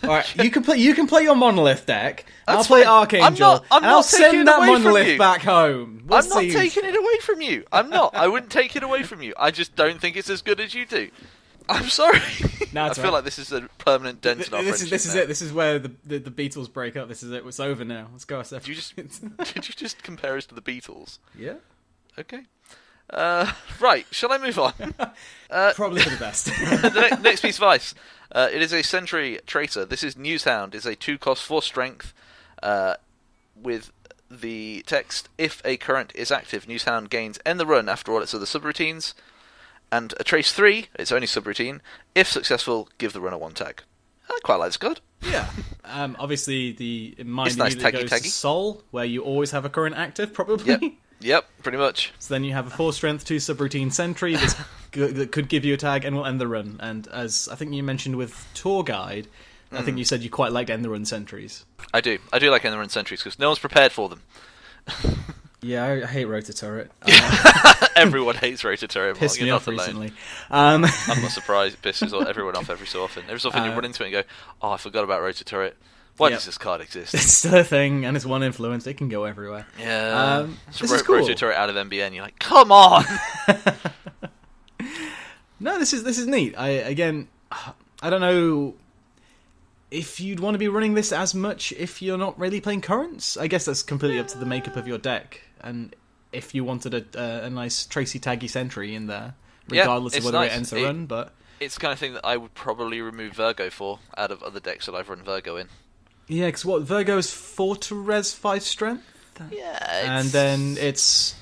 All right. You can play your Monolith deck. That's I'll play fine. Archangel. I'll send that Monolith back home. I'm not taking it away from you. I'm not. I wouldn't take it away from you. I just don't think it's as good as you do. I'm sorry. No, I feel like this is a permanent dent in our friendship. This is it. This is where the Beatles break up. This is it. It's over now. Let's go our separate. Did you just compare us to the Beatles? Yeah. Okay. Right. Shall I move on? Probably for the best. The next piece of ice. It is a Sentry Traitor. This is Newshound. It's a 2-cost 4 strength with the text: if a current is active, Newshound gains end the run after all its other subroutines. And a Trace 3, its only subroutine. If successful, give the runner 1 tag. I quite like this card. Yeah. Obviously, the mind it's nice immediately goes taggy. to Soul, where you always have a current active, probably. Yep, pretty much. So then you have a 4 strength, 2 subroutine Sentry that could give you a tag and will end the run. And as I think you mentioned with Tour Guide, I think you said you quite liked end the run sentries. I do like end the run sentries because no one's prepared for them. Yeah, I hate Rotor Turret. Everyone hates Rotor Turret. Pissed me off recently. I'm not surprised. It pisses everyone off every so often. Every so often you run into it and go, "Oh, I forgot about Rotor Turret. Why does this card exist?" It's still a thing, and it's one influence. It can go everywhere. Yeah. This is cool. Rotor Turret out of MBN. You're like, come on. No, this is neat. I don't know if you'd want to be running this as much if you're not really playing currents. I guess that's completely up to the makeup of your deck, and if you wanted a nice Tracy Taggy Sentry in there, regardless of whether it ends the run. But it's the kind of thing that I would probably remove Virgo for out of other decks that I've run Virgo in. Yeah, because Virgo is 4 to res 5 strength? Yeah, and then it's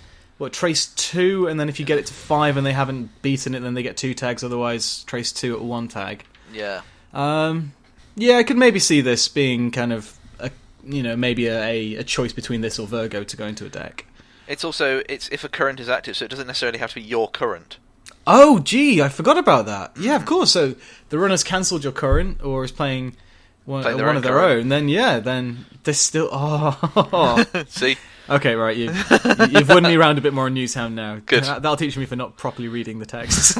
Trace 2, and then if you get it to 5 and they haven't beaten it, then they get 2 tags, otherwise Trace 2 at 1 tag. Yeah. Yeah, I could maybe see this being kind of maybe a choice between this or Virgo to go into a deck. It's if a current is active, so it doesn't necessarily have to be your current. Oh, gee, I forgot about that. Yeah, of course. So the runner's cancelled your current or is playing one of their own. Then there's still... Oh. See? Okay, right, you've won me around a bit more on Newshound now. Good. That'll teach me for not properly reading the text.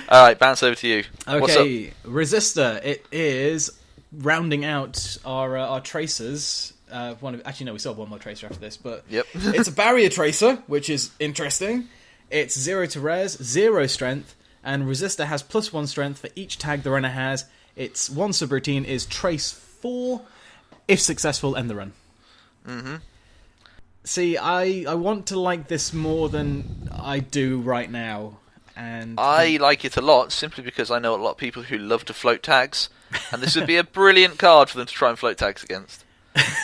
Alright, bounce over to you. Okay, What's up? Resistor. It is rounding out our tracers. Actually, no, we still have one more tracer after this, but it's a barrier tracer, which is interesting. It's 0 to res, 0 strength, and Resistor has +1 strength for each tag the runner has. Its one subroutine is Trace 4. If successful, end the run. Mm-hmm. See, I want to like this more than I do right now. And I like it a lot, simply because I know a lot of people who love to float tags, and this would be a brilliant card for them to try and float tags against.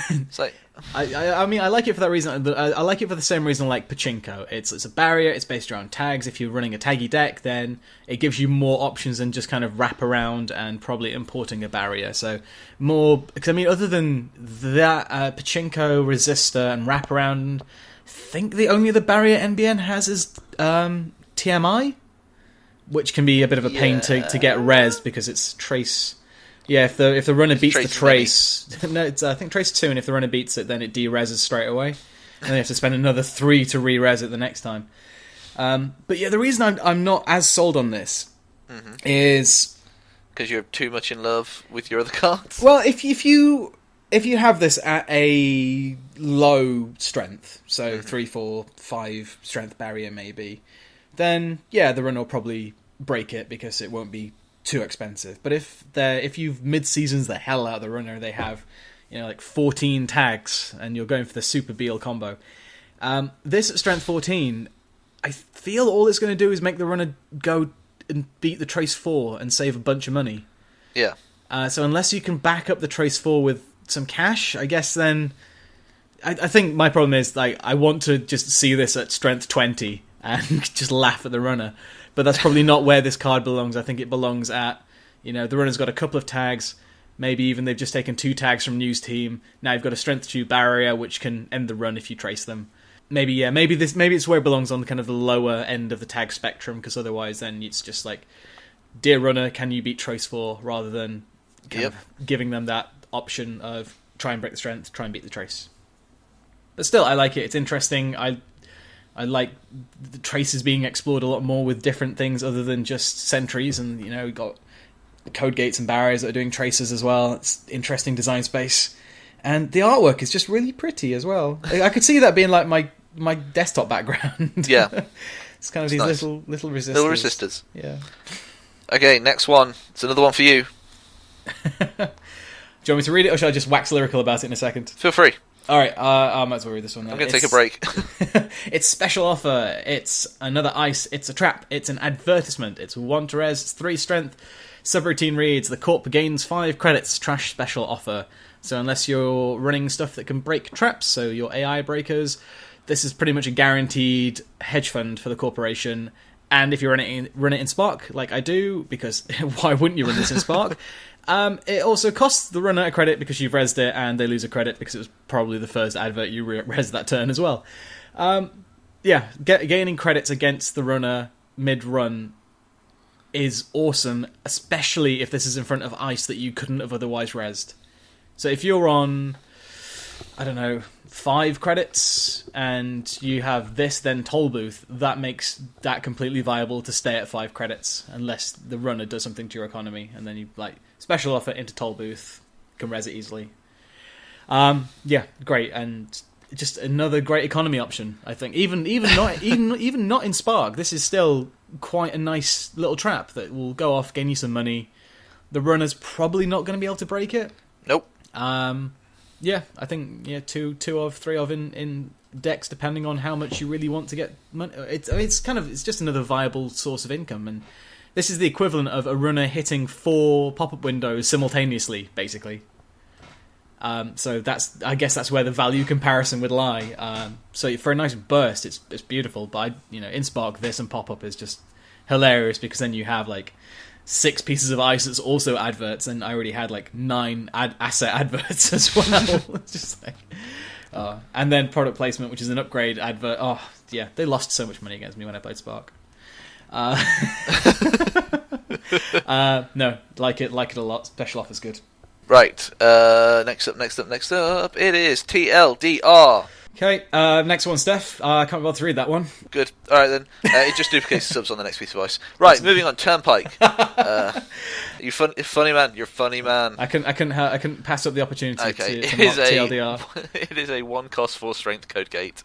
It's like, I mean, I like it for that reason. I like it for the same reason like Pachinko. It's a barrier. It's based around tags. If you're running a taggy deck, then it gives you more options than just kind of wrap around and probably importing a barrier. So more, because I mean, other than that, Pachinko, Resistor, and wraparound, I think the only other barrier NBN has is TMI, which can be a bit of a pain to get rezzed because it's trace. Yeah, if the runner beats the trace, no, it's I think trace 2, and if the runner beats it, then it de-reses straight away, and then you have to spend another 3 to re-res it the next time. But yeah, the reason I'm not as sold on this is because you're too much in love with your other cards. Well, if you have this at a low strength, so 3, 4, 5 strength barrier maybe, then yeah, the runner will probably break it because it won't be too expensive. But if you've mid-seasons the hell out of the runner, they have, like 14 tags, and you're going for the super Beal combo. This at strength 14, I feel all it's going to do is make the runner go and beat the trace 4 and save a bunch of money. Yeah. So unless you can back up the trace 4 with some cash, I guess then I think my problem is like I want to just see this at strength 20 and just laugh at the runner. But that's probably not where this card belongs. I think it belongs at, the runner's got a couple of tags. Maybe even they've just taken 2 tags from News Team. Now you've got a strength 2 barrier, which can end the run if you trace them. Maybe it's where it belongs on kind of the lower end of the tag spectrum, because otherwise then it's just like, dear runner, can you beat trace 4, rather than kind of giving them that option of try and break the strength, try and beat the trace. But still, I like it. It's interesting. I like the traces being explored a lot more with different things other than just sentries, and we've got code gates and barriers that are doing traces as well. It's interesting design space, and the artwork is just really pretty as well. I could see that being like my desktop background. Yeah, it's kind of these nice. little resistors. Little resistors. Yeah. Okay, next one. It's another one for you. Do you want me to read it, or should I just wax lyrical about it in a second? Feel free. All right, I might as well read this one then. I'm going to take a break. It's special offer. It's another ice. It's a trap. It's an advertisement. It's 1 to res. It's 3 strength. Subroutine reads, the corp gains 5 credits. Trash special offer. So unless you're running stuff that can break traps, so your AI breakers, this is pretty much a guaranteed hedge fund for the corporation. And if you run it in Spark, like I do, because why wouldn't you run this in Spark? It also costs the runner a credit because you've rezzed it, and they lose a credit because it was probably the first advert you rezzed that turn as well. Gaining credits against the runner mid-run is awesome, especially if this is in front of ice that you couldn't have otherwise rezzed. So if you're on, 5 credits, and you have this, then toll booth, that makes that completely viable to stay at 5 credits, unless the runner does something to your economy, and then you, special offer into toll booth, can res it easily. Great, and just another great economy option, I think. Even not in Spark, this is still quite a nice little trap that will go off, gain you some money. The runner's probably not going to be able to break it. Nope. I think 2 of 3 of in decks, depending on how much you really want to get money. It's just another viable source of income, and this is the equivalent of a runner hitting 4 pop-up windows simultaneously, basically. So I guess that's where the value comparison would lie. So for a nice burst, it's beautiful. But in Spark, this and pop-up is just hilarious, because then you have 6 pieces of ice that's also adverts, and I already had 9 asset adverts as well. It's just and then product placement, which is an upgrade advert. Oh yeah, they lost so much money against me when I played Spark. No, like it a lot. Special offer's good. Right. Next up. It is TLDR. Okay, next one, Steph. I can't bother to read that one. Good. All right, then. It just duplicates the subs on the next piece of ice. Right, moving on. Turnpike. You funny man. You're funny man. I couldn't pass up the opportunity to mock TLDR. It is a 1-cost 4-strength code gate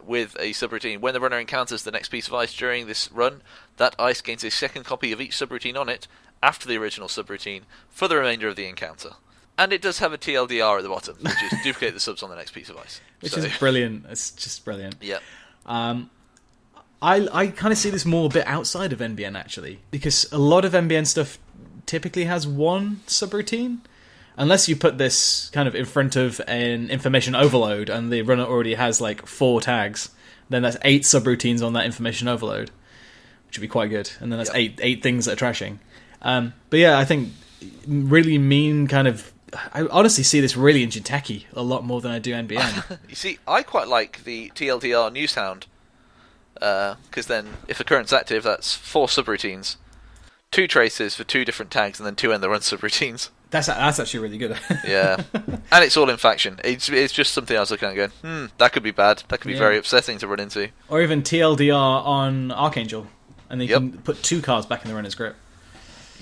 with a subroutine. When the runner encounters the next piece of ice during this run, that ice gains a second copy of each subroutine on it after the original subroutine for the remainder of the encounter. And it does have a TLDR at the bottom, which is duplicate the subs on the next piece of ice. Which is brilliant. It's just brilliant. Yeah. I kind of see this more a bit outside of NBN, actually, because a lot of NBN stuff typically has 1 subroutine. unless you put this kind of in front of an information overload and the runner already has like 4 tags, then that's 8 subroutines on that information overload, which would be quite good. And then that's eight things that are trashing. But yeah, I think really mean kind of... I honestly see this really in Jinteki a lot more than I do NBN. You see, I quite like the TLDR new sound, because then if a current's active, that's 4 subroutines, 2 traces for 2 different tags, and then 2 end the run subroutines. That's actually really good. Yeah, and it's all in faction. It's just something I was looking at going, that could be bad. That could be very upsetting to run into. Or even TLDR on Archangel, and then you can put 2 cards back in the runner's grip.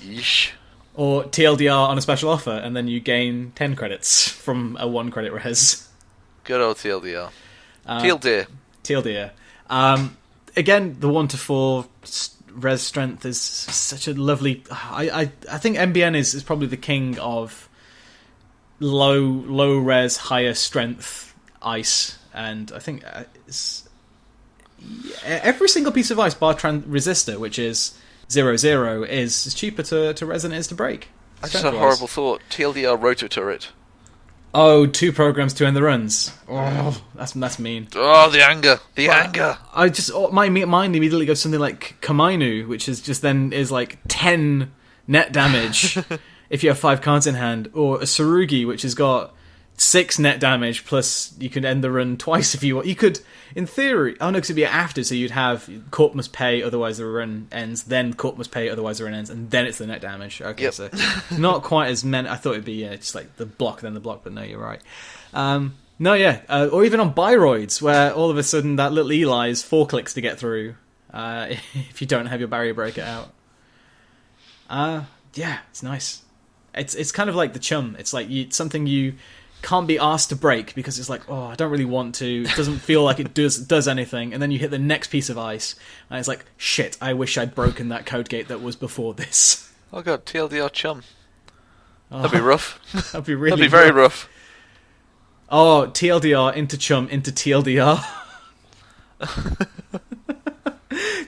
Yeesh. Or TLDR on a special offer, and then you gain 10 credits from a 1 credit res. Good old TLDR. TLDR. Again, the 1 to 4 res strength is such a lovely... I think NBN is probably the king of low res, higher strength ice, and I think every single piece of ice bar resistor, which is 0/0, is cheaper to res than it is to break. I just had a horrible thought. TLDR roto turret. Oh, 2 programs to end the runs. Oh, that's mean. Oh, the anger. The anger. I just... my mind immediately goes to something like Kamainu, which is just then is like 10 net damage if you have 5 cards in hand. Or a Sarugi, which has got 6 net damage, plus you can end the run twice if you want. You could, in theory... Oh, no, because it'd be after, so you'd have Corp must pay, otherwise the run ends, then Corp must pay, otherwise the run ends, and then it's the net damage. Okay, so not quite as many... I thought it'd be just like the block, then the block, but no, you're right. Or even on Biroids, where all of a sudden that little Eli is 4 clicks to get through if you don't have your barrier breaker out. Yeah, it's nice. It's kind of like the chum. It's like it's something you can't be asked to break because it's like, I don't really want to. It doesn't feel like it does anything. And then you hit the next piece of ice, and it's like, shit, I wish I'd broken that code gate that was before this. Oh god, TLDR chum. That'd be rough. That'd be really That'd be very rough. Oh, TLDR into chum into TLDR.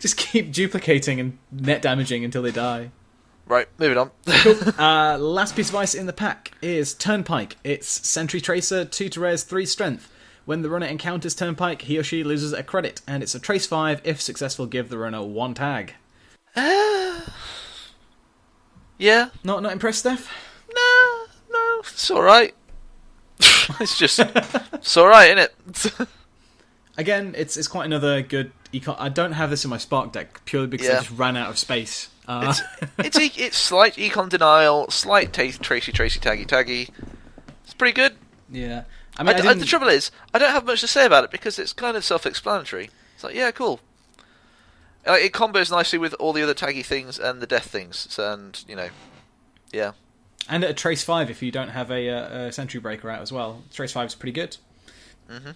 Just keep duplicating and net damaging until they die. Right, moving on. Cool. Last piece of ice in the pack is Turnpike. It's Sentry Tracer, 2 to res, 3 strength. When the runner encounters Turnpike, he or she loses a credit, and it's a trace 5. If successful, give the runner 1 tag. Yeah. Not impressed, Steph? No, it's alright. It's alright, isn't it? Again, it's quite another good... I don't have this in my Spark deck, purely because I just ran out of space. It's slight econ denial, slight tracy taggy. It's pretty good. Yeah. I mean, the trouble is, I don't have much to say about it because it's kind of self-explanatory. It's like, yeah, cool. It combos nicely with all the other taggy things and the death things, and yeah. And at a Trace 5 if you don't have a Sentry Breaker out as well. Trace 5 is pretty good. Mm-hmm.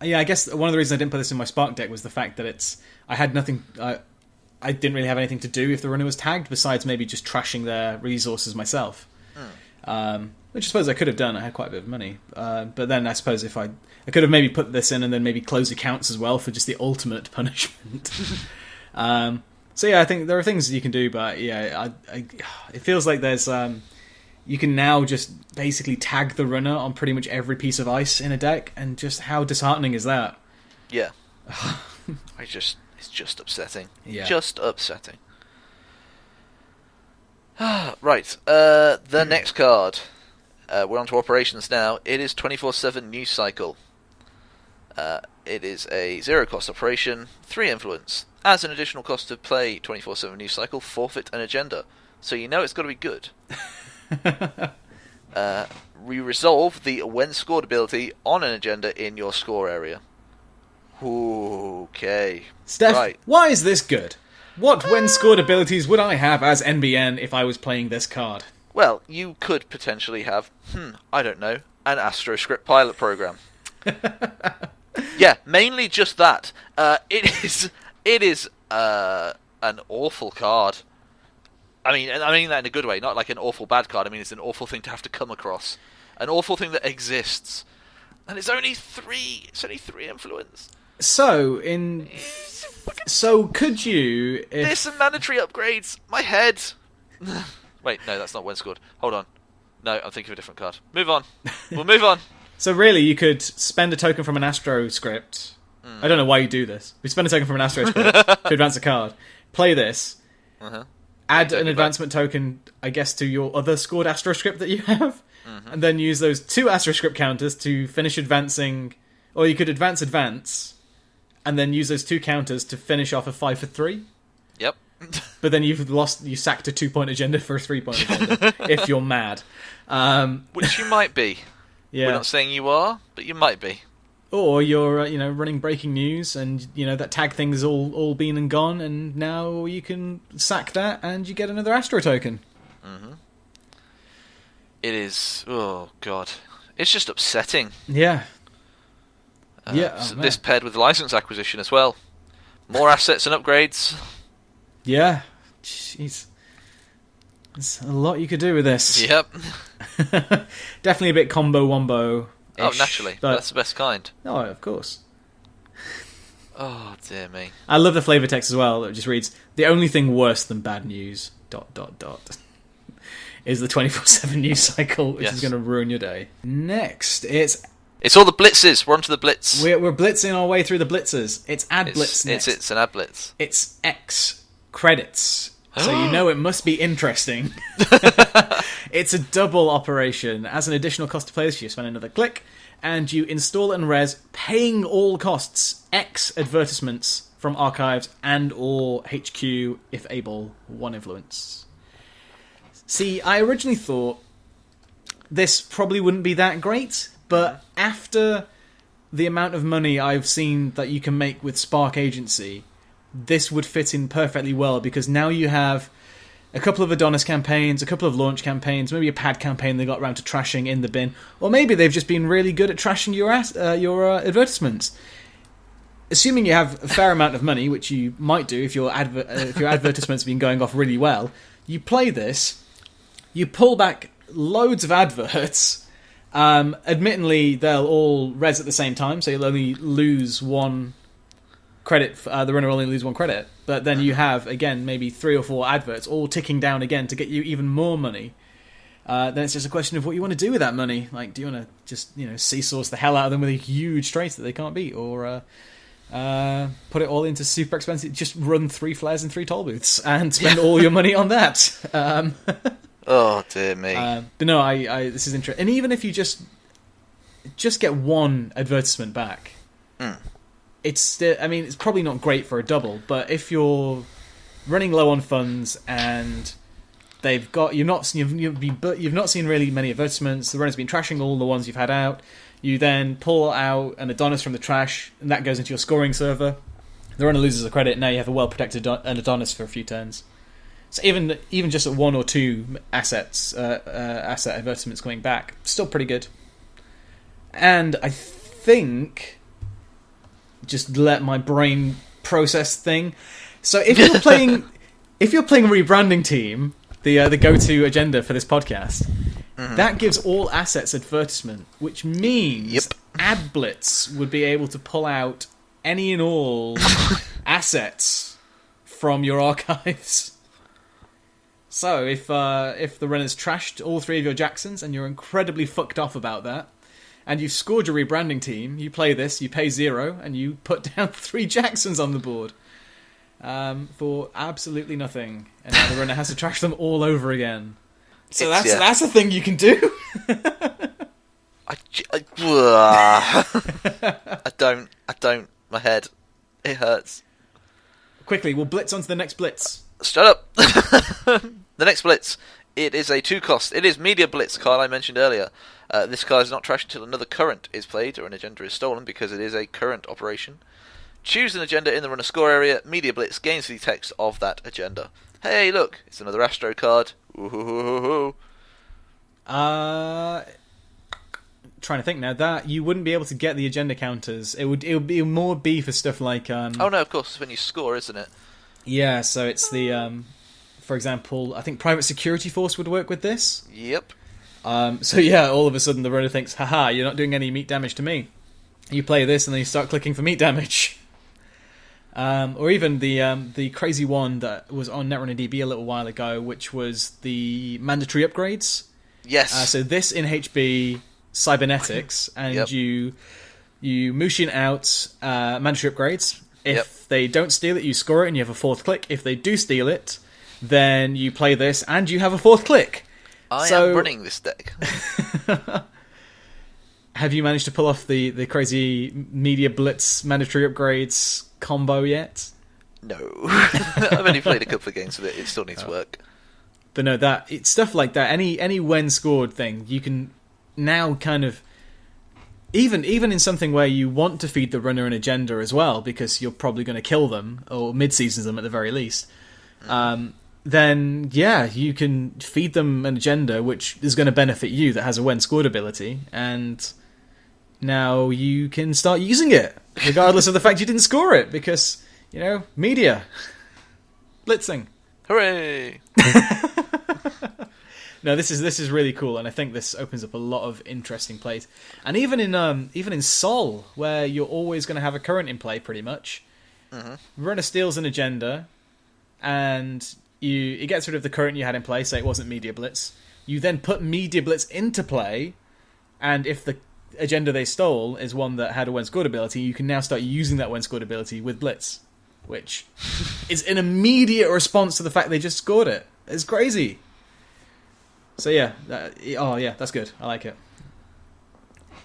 Yeah, I guess one of the reasons I didn't put this in my Spark deck was the fact that I had nothing... I didn't really have anything to do if the runner was tagged, besides maybe just trashing their resources myself. Which I suppose I could have done. I had quite a bit of money. But then I suppose if I could have maybe put this in and then maybe close accounts as well for just the ultimate punishment. So yeah, I think there are things you can do, but yeah, it feels like there's... you can now just basically tag the runner on pretty much every piece of ice in a deck, and just how disheartening is that? Yeah. It's just upsetting. Yeah. Just upsetting. Right. The next card. We're on to operations now. It is 24/7 News Cycle. It is a 0-cost operation, 3 influence. As an additional cost to play 24/7 News Cycle, forfeit an agenda. So you know it's got to be good. We resolve the when scored ability on an agenda in your score area. Okay. Steph, right. Why is this good? What when scored abilities would I have as NBN if I was playing this card? Well, you could potentially have, I don't know, an AstroScript pilot program. Yeah, mainly just that. It is an awful card. I mean that in a good way, not like an awful bad card. I mean, it's an awful thing to have to come across, an awful thing that exists, and it's only 3. It's only 3 influence. So could you? There's some mandatory upgrades. My head. Wait, no, that's not when scored. Hold on. No, I'm thinking of a different card. Move on. We'll move on. So really, you could spend a token from an Astro script. I don't know why you do this. We spend a token from an Astro script to advance a card. Play this. Add an advancement token, I guess, to your other scored Astro script that you have. And then use those 2 Astro script counters to finish advancing. Or you could advance, and then use those 2 counters to finish off a 5 for 3. Yep. But then you sacked a 2-point agenda for a 3-point agenda, if you're mad. Which you might be. Yeah. We're not saying you are, but you might be. Or you're, running breaking news, and that tag thing is all been and gone, and now you can sack that, and you get another Astro token. It is. Oh god, it's just upsetting. Yeah. This paired with license acquisition as well. More assets and upgrades. Yeah. Jeez. There's a lot you could do with this. Yep. Definitely a bit combo wombo. Oh, naturally. But that's the best kind. Oh, of course. Oh, dear me. I love the flavor text as well. It just reads, the only thing worse than bad news, ... is the 24/7 news cycle, which is going to ruin your day. Next, it's all the blitzes. We're on to the blitz. We're blitzing our way through the blitzes. It's ad blitz next. It's an ad blitz. It's X credits. So it must be interesting. It's a double operation. As an additional cost to players, you spend another click, and you install and res, paying all costs, X advertisements from archives and or HQ, if able, 1 influence. See, I originally thought this probably wouldn't be that great, but after the amount of money I've seen that you can make with Spark Agency, this would fit in perfectly well, because now you have a couple of Adonis campaigns, a couple of launch campaigns, maybe a pad campaign they got around to trashing in the bin, or maybe they've just been really good at trashing your advertisements. Assuming you have a fair amount of money, which you might do if your advertisements have been going off really well, you play this, you pull back loads of adverts. Admittedly, they'll all res at the same time, so you'll only lose 1 credit. The runner will only lose 1 credit, but then you have, again, maybe 3 or 4 adverts all ticking down again to get you even more money. Then it's just a question of what you want to do with that money. Like, do you want to just seesaw the hell out of them with a huge trace that they can't beat, or put it all into super expensive, just run 3 flares and 3 toll booths and spend all your money on that. Oh dear me. But no, I this is interesting. And even if you just get 1 advertisement back, it's still, I mean, it's probably not great for a double, but if you're running low on funds and you've not seen really many advertisements, the runner's been trashing all the ones you've had out, you then pull out an Adonis from the trash, and that goes into your scoring server. The runner loses a credit, now you have a well-protected Adonis for a few turns. So even just at 1 or 2 asset advertisements coming back, still pretty good. And I think, just let my brain process thing. So if you're playing Rebranding Team, the go-to agenda for this podcast, that gives all assets advertisement, which means Ad Blitz would be able to pull out any and all assets from your archives. So if the runner's trashed all 3 of your Jacksons and you're incredibly fucked off about that, and you've scored your Rebranding Team, you play this, you pay 0, and you put down 3 Jacksons on the board for absolutely nothing, and now the runner has to trash them all over again. So that's a thing you can do. I don't. My head, it hurts. Quickly, we'll blitz onto the next blitz. Shut up. The next blitz. It is a 2 cost. It is Media Blitz card I mentioned earlier. This card is not trashed until another current is played or an agenda is stolen, because it is a current operation. Choose an agenda in the runner score area. Media Blitz gains the text of that agenda. Hey, look, it's another Astro card. Ooh. Trying to think now. That you wouldn't be able to get the agenda counters. It would be more be for stuff like. Oh no, of course, it's when you score, isn't it? Yeah, so it's the. For example, I think Private Security Force would work with this. Yep. So yeah, all of a sudden the runner thinks, haha, you're not doing any meat damage to me. You play this and then you start clicking for meat damage. Or even the crazy one that was on Netrunner DB a little while ago, which was the mandatory upgrades. Yes. So this in HB cybernetics, and you motion out mandatory upgrades. If they don't steal it, you score it, and you have a fourth click. If they do steal it, then you play this, and you have a fourth click. I am running this deck. Have you managed to pull off the crazy Media Blitz mandatory upgrades combo yet? No. I've only played a couple of games with it. It still needs work. But no, it's stuff like that. Any when scored thing, you can now kind of... Even in something where you want to feed the runner an agenda as well, because you're probably going to kill them, or mid-season them at the very least, then, yeah, you can feed them an agenda which is going to benefit you, that has a when scored ability, and now you can start using it, regardless of the fact you didn't score it, because, media. Blitzing. Hooray! No, this is really cool, and I think this opens up a lot of interesting plays. And even in Sol, where you're always going to have a current in play, pretty much, runner steals an agenda, and it gets rid of the current you had in play. Say it wasn't Media Blitz. You then put Media Blitz into play, and if the agenda they stole is one that had a when scored ability, you can now start using that when scored ability with Blitz, which is an immediate response to the fact they just scored it. It's crazy. So yeah, that's good. I like it.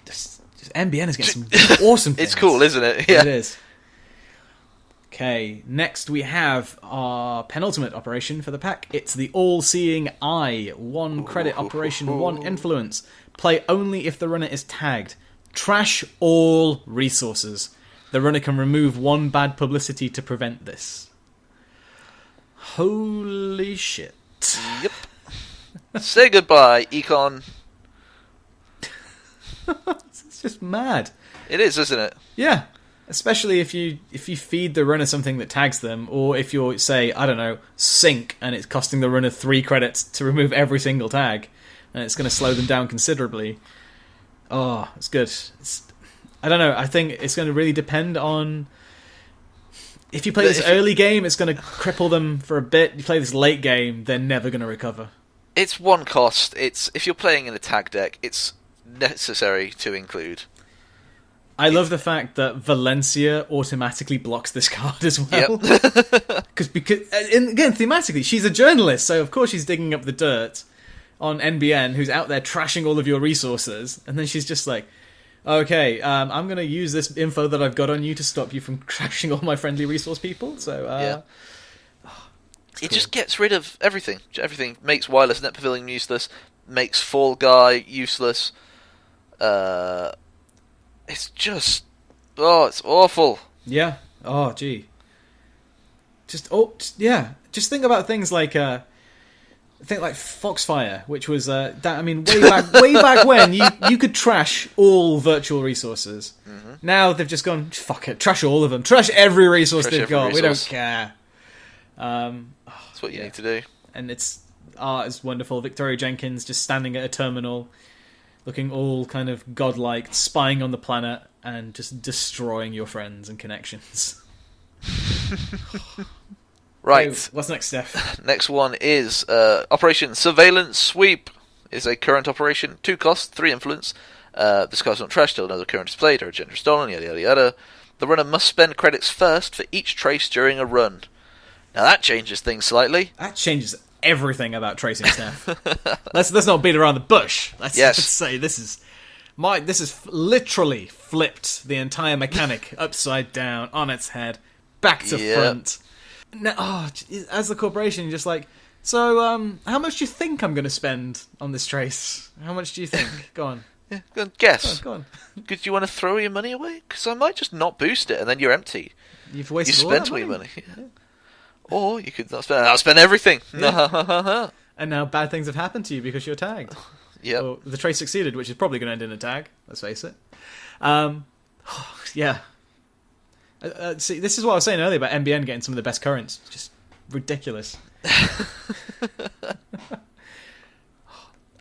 Just NBN is getting some awesome things. It's cool, isn't it? Yeah. It is. Okay, next we have our penultimate operation for the pack. It's the All-Seeing Eye. 1 credit operation, 1 influence. Play only if the runner is tagged. Trash all resources. The runner can remove 1 bad publicity to prevent this. Holy shit. Yep. Say goodbye, Econ. It's just mad. It is, isn't it? Yeah. Especially if you feed the runner something that tags them, or if you're, say, I don't know, sync, and it's costing the runner 3 credits to remove every single tag, and it's going to slow them down considerably. Oh, it's good. I don't know, I think it's going to really depend on... If you play this early game, it's going to cripple them for a bit. You play this late game, they're never going to recover. It's 1 cost. If you're playing in a tag deck, it's necessary to include. I love the fact that Valencia automatically blocks this card as well. Yep. because again, thematically, she's a journalist, so of course she's digging up the dirt on NBN, who's out there trashing all of your resources, and then she's just like, okay, I'm going to use this info that I've got on you to stop you from trashing all my friendly resource people. So, yeah. It just gets rid of everything. Everything makes Wireless Net Pavilion useless, makes Fall Guy useless. It's just... it's awful. Yeah. Oh, gee. Just think about things like... think like Foxfire, which was... way back when, you could trash all virtual resources. Mm-hmm. Now they've just gone, fuck it, trash all of them. Trash every resource they've got. We don't care. That's what you need to do. And art is wonderful. Victoria Jenkins just standing at a terminal, looking all kind of godlike, spying on the planet, and just destroying your friends and connections. Right. So, what's next, Steph? Next one is Operation Surveillance Sweep. Is a current operation, 2 cost, 3 influence. This card's not trashed till another current is played or a gender stolen, yada yada yada. The runner must spend credits first for each trace during a run. Now that changes things slightly. That changes everything about tracing stuff. let's not beat around the bush. Let's say this is literally flipped the entire mechanic upside down on its head, back to front. Now, as the corporation, you're just like, so how much do you think I'm going to spend on this trace? How much do you think? Go on. Yeah, go on, guess. Go on. Do you want to throw your money away? Because I might just not boost it, and then you're empty. You've wasted you all spent that all your money. money. Yeah. Or you could not spend. I'll spend everything. Yeah. And now bad things have happened to you because you're tagged. Yeah. Or the trace succeeded, which is probably going to end in a tag. Let's face it. Yeah. See, this is what I was saying earlier about NBN getting some of the best currents. Just ridiculous.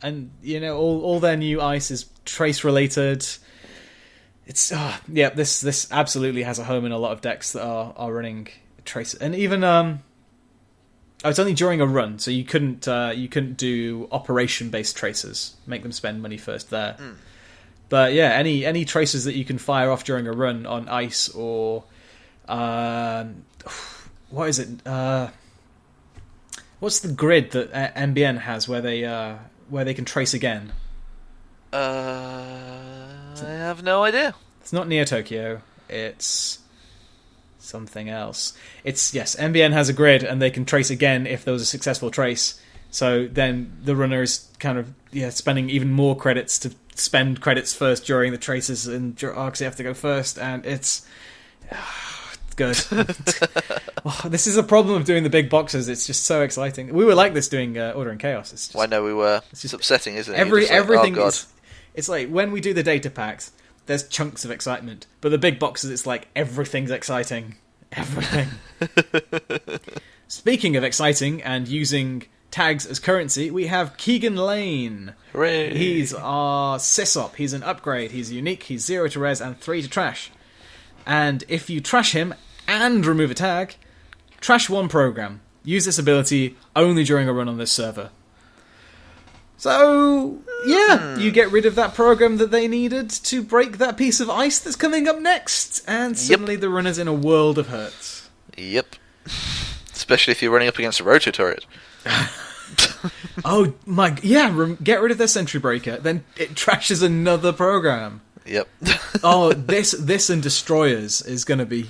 And all their new ice is trace related. It's this absolutely has a home in a lot of decks that are running trace, and even Oh, it's only during a run, so you couldn't do operation-based tracers. Make them spend money first there. But yeah, any tracers that you can fire off during a run on ice or what is it? What's the grid that NBN has where they can trace again? I have no idea. It's not Neo Tokyo. It's something else. NBN has a grid, and they can trace again if there was a successful trace. So then the runner is kind of spending even more credits to spend credits first during the traces, and because they have to go first, and it's good. This is a problem of doing the big boxes. It's just so exciting. We were like this doing Order and Chaos. It's just, I know we were. It's upsetting, isn't it? Everything oh, God. It's like when we do the data packs, there's chunks of excitement, but the big boxes, it's like everything's exciting. Everything. Speaking of exciting and using tags as currency, we have Keegan Lane. Hooray! He's our sysop. He's an upgrade. He's unique. He's 0 to res and 3 to trash. And if you trash him and remove a tag, trash one program. Use this ability only during a run on this server. So, yeah, you get rid of that program that they needed to break that piece of ice that's coming up next. And suddenly the runner's in a world of hurt. Yep. Especially if you're running up against a rotor turret. Oh, my... Yeah, get rid of their sentry breaker. Then it trashes another program. Yep. Oh, this and Destroyers is going to be...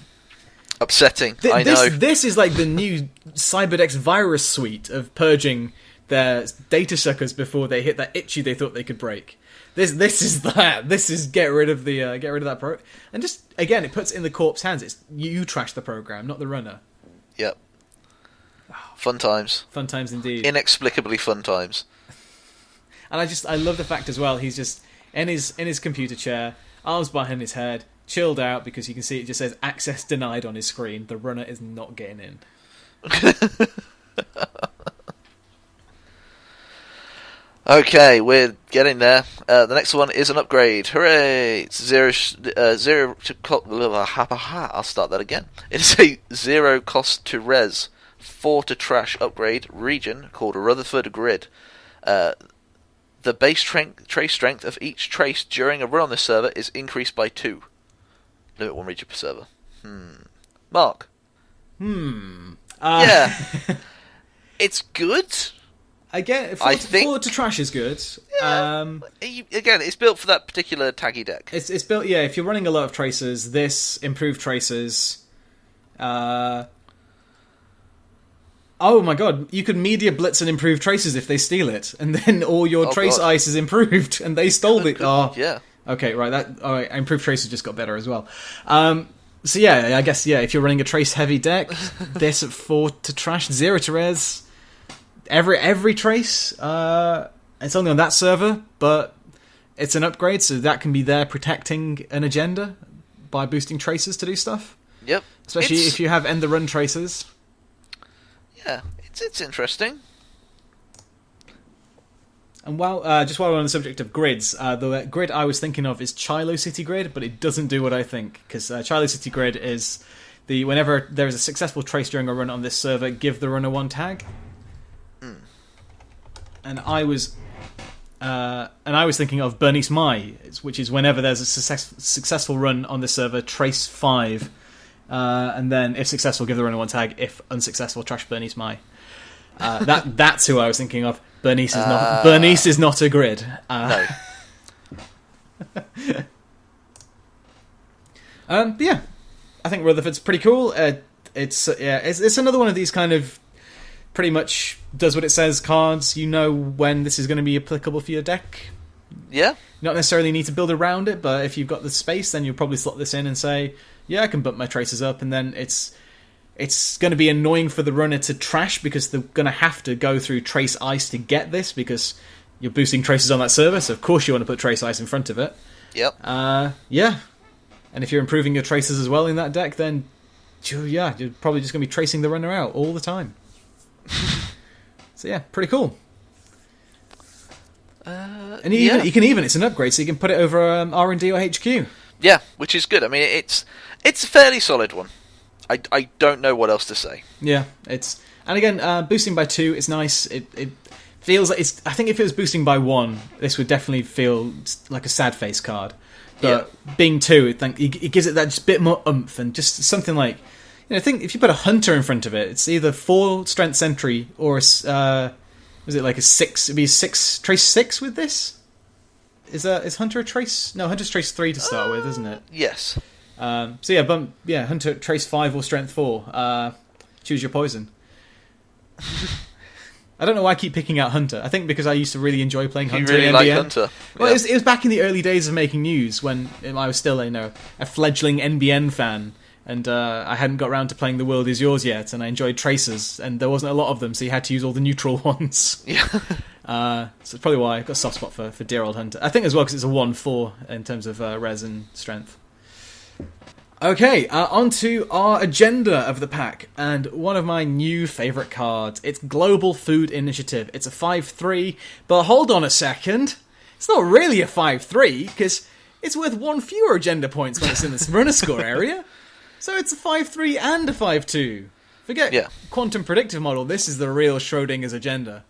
upsetting, I know. This is like the new Cyberdex virus suite of purging their data suckers before they hit that issue they thought they could break. This is that. This is get rid of that pro, and just again it puts it in the corp's hands. It's you trash the program, not the runner. Yep. Fun times. Fun times indeed. Inexplicably fun times. And I love the fact as well. He's just in his computer chair, arms behind his head, chilled out because you can see it just says access denied on his screen. The runner is not getting in. Okay, we're getting there. The next one is an upgrade. Hooray! It's zero to I'll start that again. It's a 0 cost to res, 4 to trash upgrade region called Rutherford Grid. The base trace strength of each trace during a run on this server is increased by 2. Limit 1 region per server. Mark. Yeah. It's good. Again, I think 4 to trash is good. Yeah, again, it's built for that particular taggy deck. It's built, yeah. If you're running a lot of tracers, this improved tracers. Oh my god, you could media blitz and improve tracers if they steal it, and then all your trace ice is improved, and they stole it. Oh, yeah. Okay, right. Alright, improved tracers just got better as well. So yeah, I guess if you're running a trace heavy deck, this at 4 to trash, 0 to res. Every trace, it's only on that server, but it's an upgrade, so that can be there protecting an agenda by boosting tracers to do stuff. Yep. Especially if you have end the run tracers. Yeah, it's interesting. And just while we're on the subject of grids, the grid I was thinking of is Chilo City Grid, but it doesn't do what I think, because Chilo City Grid is whenever there is a successful trace during a run on this server, give the runner 1 tag. And I was thinking of Bernice Mai, which is whenever there's a successful run on this server, trace 5, and then if successful, give the runner 1 tag. If unsuccessful, trash Bernice Mai. That's who I was thinking of. Bernice is not a grid. No. Yeah, I think Rutherford's pretty cool. It's another one of these kind of pretty much does what it says cards. You know when this is going to be applicable for your deck. Yeah. You not necessarily need to build around it, but if you've got the space, then you'll probably slot this in and say, yeah, I can bump my tracers up, and then it's going to be annoying for the runner to trash because they're going to have to go through trace ice to get this because you're boosting traces on that server, so of course you want to put trace ice in front of it. Yep. Yeah. And if you're improving your traces as well in that deck, then you're probably just going to be tracing the runner out all the time. So yeah, pretty cool. And you can even it's an upgrade, so you can put it over R&D or HQ. Yeah, which is good. I mean, it's a fairly solid one. I don't know what else to say. Yeah, And again, boosting by 2 is nice. It feels like I think if it was boosting by 1, this would definitely feel like a sad face card. But being 2, it gives it that just bit more oomph and just something like, I think if you put a hunter in front of it, it's either 4 strength sentry or was it like a 6? It'd be 6 trace 6 with this. Is hunter a trace? No, hunter's trace 3 to start with, isn't it? Yes. Hunter trace 5 or strength 4. Choose your poison. I don't know why I keep picking out Hunter. I think because I used to really enjoy playing Hunter. You really like Hunter? Well, it was back in the early days of making news when I was still, a fledgling NBN fan, and I hadn't got around to playing The World Is Yours yet, and I enjoyed Tracers, and there wasn't a lot of them, so you had to use all the neutral ones. Yeah. So it's probably why I've got a soft spot for dear old Hunter. I think as well because it's a 1/4 in terms of res and strength. Okay, on to our agenda of the pack, and one of my new favourite cards. It's Global Food Initiative. It's a 5/3, but hold on a second. It's not really a 5/3, because it's worth 1 fewer agenda points when it's in this runner score area. So it's a 5/3 and a 5/2. Forget quantum predictive model, this is the real Schrodinger's agenda.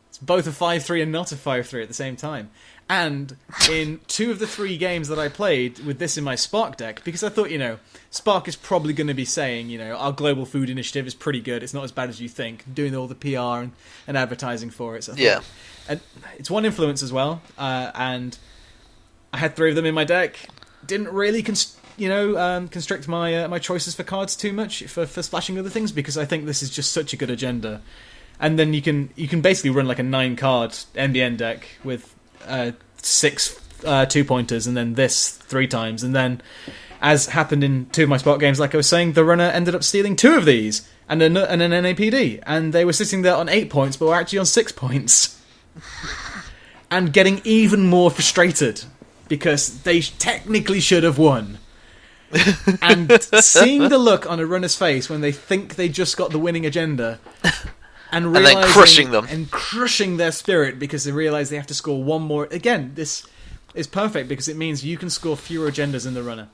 It's both a 5/3 and not a 5/3 at the same time. And in 2 of the 3 games that I played with this in my Spark deck, because I thought, Spark is probably going to be saying, our Global Food Initiative is pretty good, it's not as bad as you think, doing all the PR and advertising for it. So and it's 1 influence as well, and I had 3 of them in my deck. Didn't really constrict my choices for cards too much for splashing other things, because I think this is just such a good agenda. And then you can basically run like a 9-card NBN deck with 6 2-pointers, and then this 3 times, and then, as happened in 2 of my Spark games, like I was saying, the runner ended up stealing 2 of these and an NAPD, and they were sitting there on 8 points, but were actually on 6 points, and getting even more frustrated because they technically should have won. And seeing the look on a runner's face when they think they just got the winning agenda. And then crushing them. And crushing their spirit because they realise they have to score 1 more. Again, this is perfect because it means you can score fewer agendas in the runner.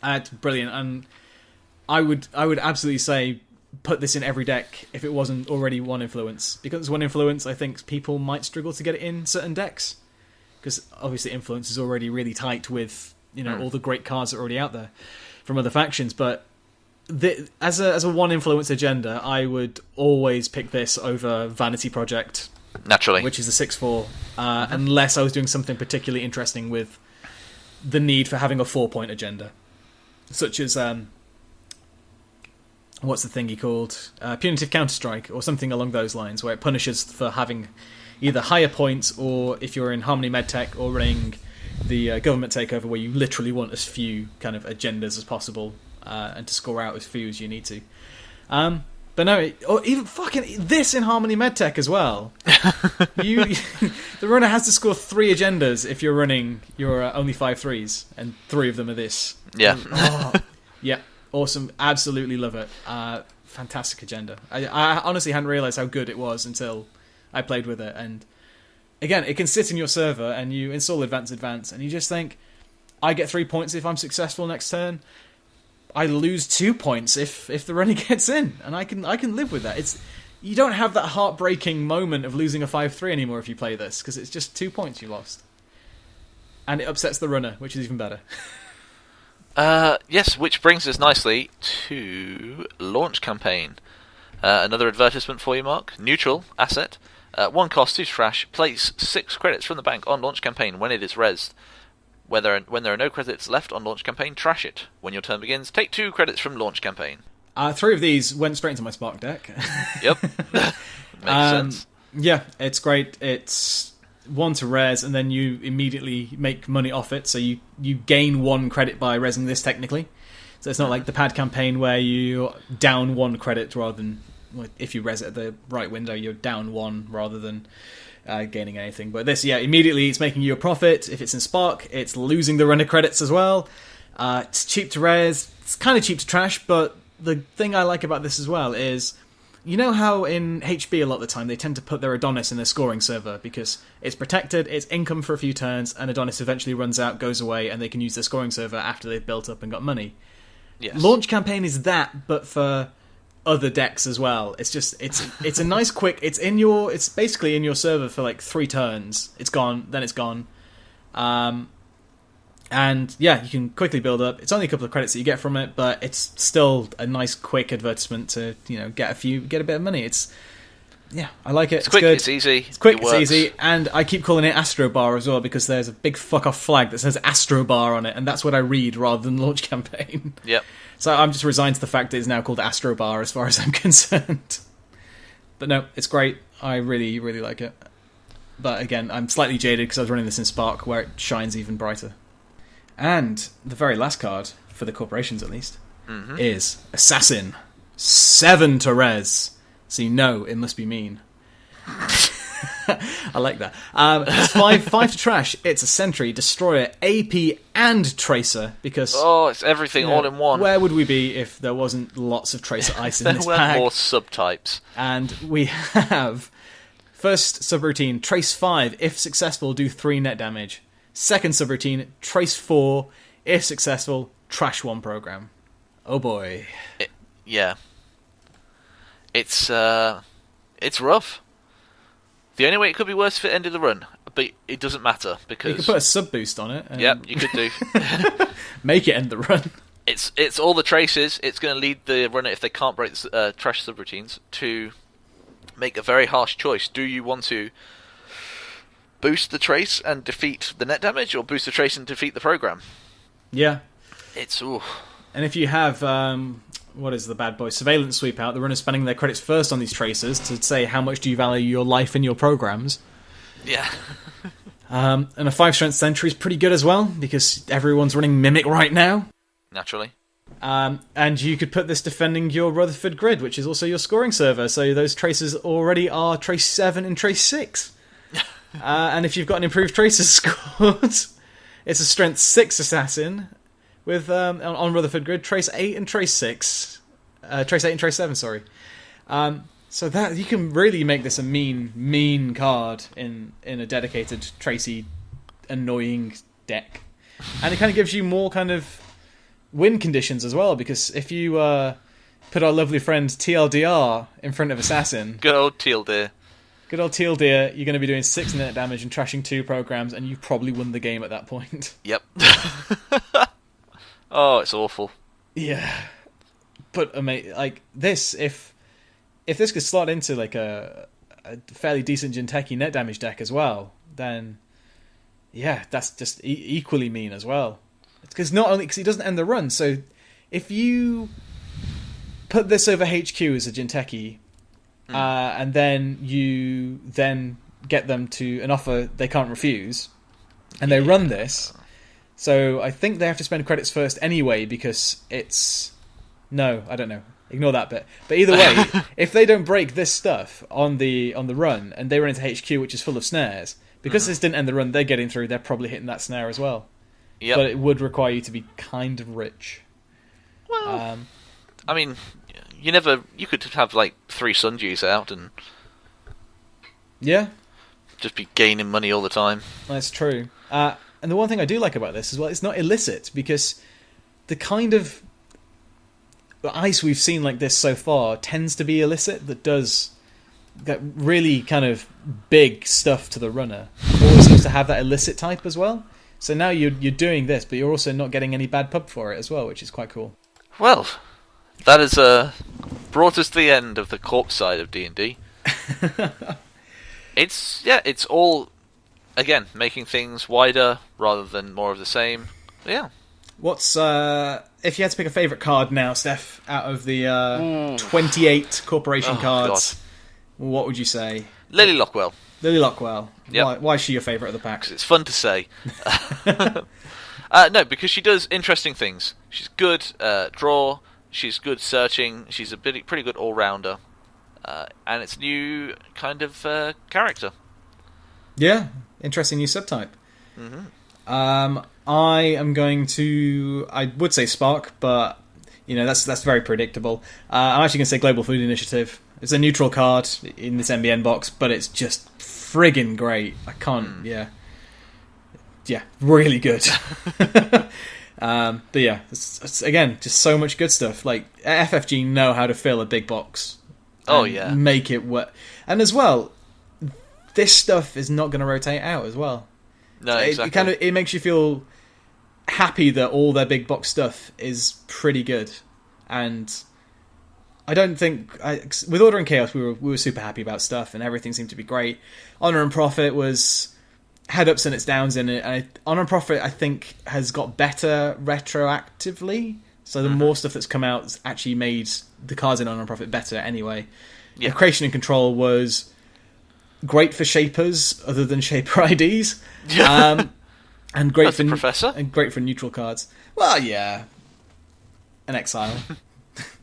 It's brilliant. And I would absolutely say put this in every deck if it wasn't already 1 influence. Because it's 1 influence, I think people might struggle to get it in certain decks. Because obviously influence is already really tight with all the great cards that are already out there from other factions. But as a 1 influence agenda, I would always pick this over Vanity Project, naturally, which is a 6/4, unless I was doing something particularly interesting with the need for having a 4-point agenda, such as what's the thingy called, Punitive Counterstrike, or something along those lines, where it punishes for having either higher points, or if you're in Harmony Medtech or running the government takeover, where you literally want as few kind of agendas as possible. And to score out as few as you need to. But no, or even fucking this in Harmony Medtech as well. The runner has to score 3 agendas if you're running your only 5/3s, and 3 of them are this. Yeah. Yeah, awesome. Absolutely love it. Fantastic agenda. I honestly hadn't realised how good it was until I played with it. And again, it can sit in your server, and you install Advance, and you just think, I get 3 points if I'm successful next turn. I lose 2 points if the runner gets in, and I can live with that. You don't have that heartbreaking moment of losing a 5/3 anymore if you play this, because it's just 2 points you lost, and it upsets the runner, which is even better. Yes, which brings us nicely to Launch Campaign. Another advertisement for you, Mark. Neutral asset, 1 cost, 2 trash. Place 6 credits from the bank on Launch Campaign when it is rezzed. When there are no credits left on Launch Campaign, trash it. When your turn begins, take 2 credits from Launch Campaign. 3 of these went straight into my Spark deck. Yep. Makes sense. Yeah, it's great. It's 1 to res, and then you immediately make money off it, so you gain 1 credit by resing this, technically. So it's not like the pad campaign where you down 1 credit rather than, if you res it at the right window, you're down 1 rather than gaining anything. But this, immediately it's making you a profit. If it's in Spark, it's losing the runner credits as well. It's cheap to res. It's kind of cheap to trash, but the thing I like about this as well is, you know how in HB a lot of the time they tend to put their Adonis in their scoring server because it's protected, it's income for a few turns, and Adonis eventually runs out, goes away, and they can use their scoring server after they've built up and got money. Yes. Launch Campaign is that, but for other decks as well. It's a nice quick. It's basically in your server for like 3 turns. It's gone, then it's gone. And yeah, you can quickly build up. It's only a couple of credits that you get from it, but it's still a nice quick advertisement to get a bit of money. I like it. It's quick, good. it's easy. It's quick, it's easy, and I keep calling it Astro Bar as well because there's a big fuck off flag that says Astro Bar on it, and that's what I read rather than launch campaign. Yep. So I'm just resigned to the fact that it's now called Astro Bar as far as I'm concerned. But no, it's great. I really, really like it. But again, I'm slightly jaded because I was running this in Spark where it shines even brighter. And the very last card, for the corporations at least, is Assassin. 7 to res. So you know it must be mean. I like that. It's 5 to trash. It's a Sentry, Destroyer, AP, and Tracer. Because it's everything all in one. Where would we be if there wasn't lots of Tracer ice in this there pack? were more subtypes. And we have first subroutine, Trace 5. If successful, do 3 net damage. Second subroutine, Trace 4. If successful, trash 1 program. Oh boy. Yeah. It's rough. The only way it could be worse if it ended the run, but it doesn't matter because you could put a sub boost on it. Yep, you could do. Make it end the run. It's all the traces. It's going to lead the runner, if they can't break the trash subroutines, to make a very harsh choice. Do you want to boost the trace and defeat the net damage, or boost the trace and defeat the program? Yeah. It's ooh. And if you have what is the bad boy surveillance sweep out, the runner's spending their credits first on these tracers to say how much do you value your life and your programs. Yeah. And a 5 strength sentry is pretty good as well because everyone's running Mimic right now. Naturally. And you could put this defending your Rutherford grid, which is also your scoring server. So those tracers already are Trace 7 and Trace 6. And if you've got an improved tracer scored, it's a strength 6 assassin with on Rutherford grid, Trace 8 and Trace 6. Trace 8 and Trace 7, sorry. So that you can really make this a mean card in a dedicated Tracy annoying deck. And it kind of gives you more kind of win conditions as well, because if you put our lovely friend TLDR in front of Assassin... Good old TLDR. Good old TLDR, you're going to be doing 6 net damage and trashing 2 programs, and you've probably won the game at that point. Yep. Oh, it's awful. Yeah. But, like, this, if this could slot into, like, a fairly decent Jinteki net damage deck as well, then, yeah, that's just equally mean as well. Because not only... Because he doesn't end the run, so if you put this over HQ as a Jinteki, and then you then get them to an offer they can't refuse, and they run this... So I think they have to spend credits first anyway because it's... No, I don't know. Ignore that bit. But either way, if they don't break this stuff on the run and they run into HQ, which is full of snares, because this didn't end the run they're getting through, they're probably hitting that snare as well. Yep. But it would require you to be kind of rich. Well, I mean, you could have like 3 Sundews out and... Yeah. Just be gaining money all the time. That's true. And the one thing I do like about this as well, it's not illicit, because the kind of ice we've seen like this so far tends to be illicit, that does that really kind of big stuff to the runner. Always seems to have that illicit type as well. So now you're doing this, but you're also not getting any bad pub for it as well, which is quite cool. Well, that has brought us to the end of the corpse side of D&D. It's all... Again, making things wider rather than more of the same. Yeah. What's if you had to pick a favourite card now, Steph, out of the 28 corporation cards, God. What would you say? Lily Lockwell. Lily Lockwell. Yep. Why is she your favourite of the pack? Because it's fun to say. No, because she does interesting things. She's good draw. She's good searching. She's a pretty good all-rounder. And it's new kind of character. Yeah. Interesting new subtype. I am going to... I would say Spark, but that's very predictable. I'm actually going to say Global Food Initiative. It's a neutral card in this MBN box, but it's just friggin' great. I can't... Yeah, really good. But yeah, it's, again, just so much good stuff. Like, FFG know how to fill a big box. Oh, yeah. Make it work. And as well, this stuff is not going to rotate out as well. No, so exactly. It makes you feel happy that all their big box stuff is pretty good. And I don't think... with Order and Chaos, we were super happy about stuff, and everything seemed to be great. Honor and Profit had ups and its downs in it. And Honor and Profit, I think, has got better retroactively. So the more stuff that's come out has actually made the cards in Honor and Profit better anyway. Yeah. Creation and Control was great for shapers, other than shaper IDs. Yeah. And great for Professor. And great for neutral cards. Well, yeah. An Exile.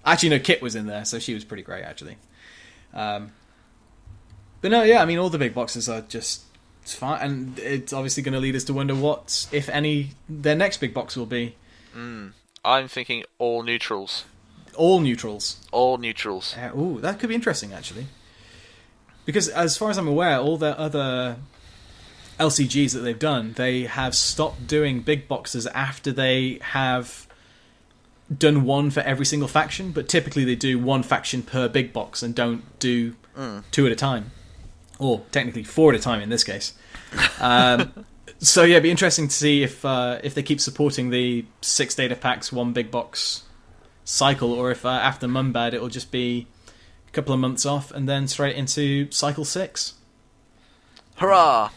Actually, no, Kit was in there, so she was pretty great, actually. But no, yeah, I mean, all the big boxes are just... It's fine, and it's obviously going to lead us to wonder what, if any, their next big box will be. I'm thinking all neutrals. All neutrals? All neutrals. Ooh, that could be interesting, actually. Because, as far as I'm aware, all their other LCGs that they've done, they have stopped doing big boxes after they have done one for every single faction, but typically they do one faction per big box and don't do two at a time. Or technically 4 at a time in this case. So yeah, it'd be interesting to see if they keep supporting the 6 data packs, 1 big box cycle, or if after Mumbad it'll just be a couple of months off and then straight into cycle 6. Hurrah!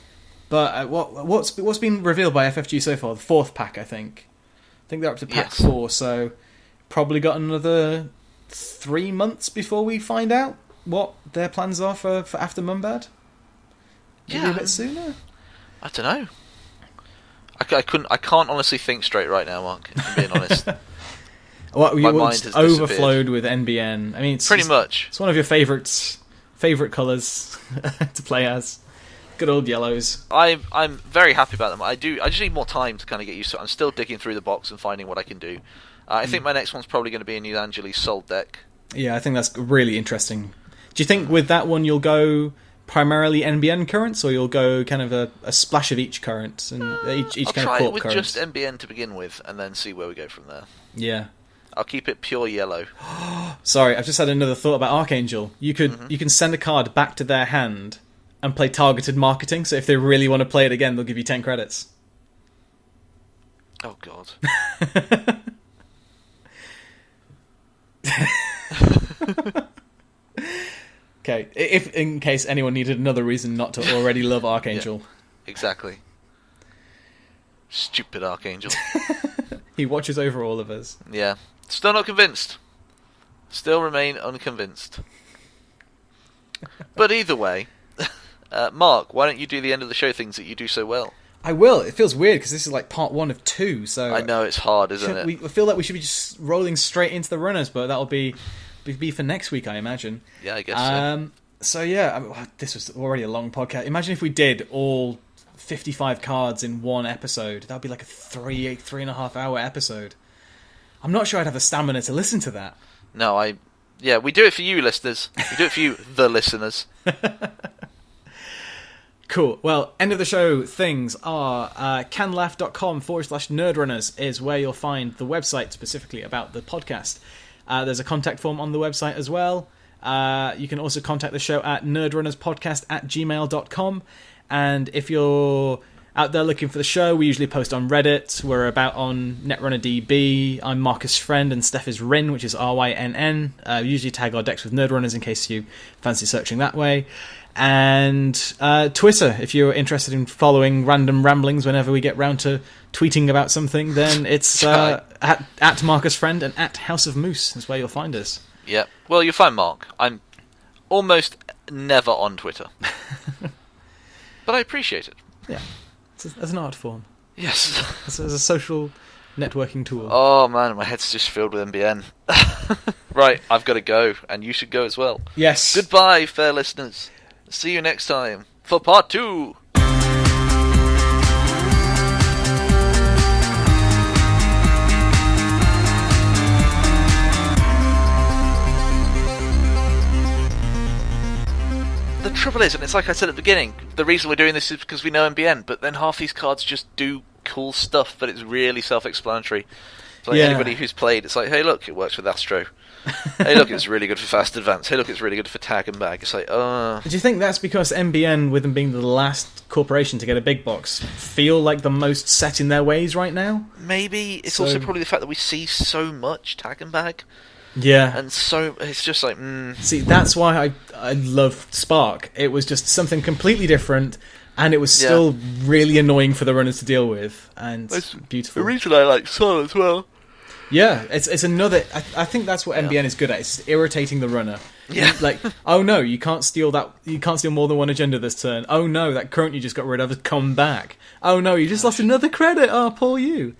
But what's been revealed by FFG so far? The 4th pack, I think. I think they're up to pack 4, so probably got another 3 months before we find out what their plans are for after Mumbad. Maybe a bit sooner. I don't know. I can't honestly think straight right now, Mark. If I'm being honest. My mind has overflowed with NBN. I mean, it's pretty much. It's one of your favorite colours to play as. Good old yellows. I'm very happy about them. I just need more time to kind of get used to it. I'm still digging through the box and finding what I can do. I think my next one's probably going to be a New Angeles Soul deck. Yeah, I think that's really interesting. Do you think with that one you'll go primarily NBN currents, or you'll go kind of a splash of each current and each I'll kind try of it with currents? just NBN to begin with, and then see where we go from there. Yeah, I'll keep it pure yellow. Sorry, I've just had another thought about Archangel. You can send a card back to their hand and play targeted marketing. So if they really want to play it again, they'll give you 10 credits. Oh God. Okay, if in case anyone needed another reason not to already love Archangel. Yeah, exactly. Stupid Archangel. He watches over all of us. Yeah. Still not convinced. Still remain unconvinced. But either way, Mark, why don't you do the end of the show things that you do so well? I will. It feels weird because this is like part 1 of 2. So I know, it's hard, isn't it? I feel like we should be just rolling straight into the runners, but that'll be for next week, I imagine. Yeah, I guess so. So yeah, this was already a long podcast. Imagine if we did all 55 cards in one episode. That would be like a 3.5 hour episode. I'm not sure I'd have the stamina to listen to that. No, we do it for you, listeners. We do it for you, the listeners. Cool. Well, end of the show things are canlaugh.com/nerdrunners is where you'll find the website specifically about the podcast. There's a contact form on the website as well. You can also contact the show at nerdrunnerspodcast@gmail.com. And if you're out there looking for the show, we usually post on Reddit. We're about on NetrunnerDB. I'm Marcus Friend, and Steph is Rin, which is RYNN. We usually tag our decks with Nerdrunners in case you fancy searching that way. And Twitter, if you're interested in following random ramblings whenever we get round to tweeting about something, then it's at Marcus Friend and at House of Moose is where you'll find us. Yeah, well, you'll find Mark. I'm almost never on Twitter. But I appreciate it. Yeah, as an art form. Yes. As a social networking tool. Oh man, my head's just filled with NBN. Right, I've got to go, and you should go as well. Yes. Goodbye, fair listeners. See you next time for part 2. The trouble is, and it's like I said at the beginning, the reason we're doing this is because we know NBN, but then half these cards just do cool stuff, but it's really self-explanatory. It's like Yeah. anybody who's played, it's like, hey, look, it works with Astro. Hey, look, it's really good for Fast Advance. Hey, look, it's really good for Tag and Bag. It's like, Do you think that's because MBN, with them being the last corporation to get a big box, feel like the most set in their ways right now? maybe it's So- also probably the fact that we see so much Tag and Bag, Yeah. and so it's just like, See, that's why I loved Spark. It was just something completely different, and it was still really annoying for the runners to deal with, and beautiful. the reason I like Sol as well. Yeah, it's another. I think that's what MBN is good at. It's irritating the runner. Yeah. Like, oh no, you can't steal that. You can't steal more than one agenda this turn. Oh no, that current you just got rid of has come back. Oh no, you just lost another credit. Oh, poor you.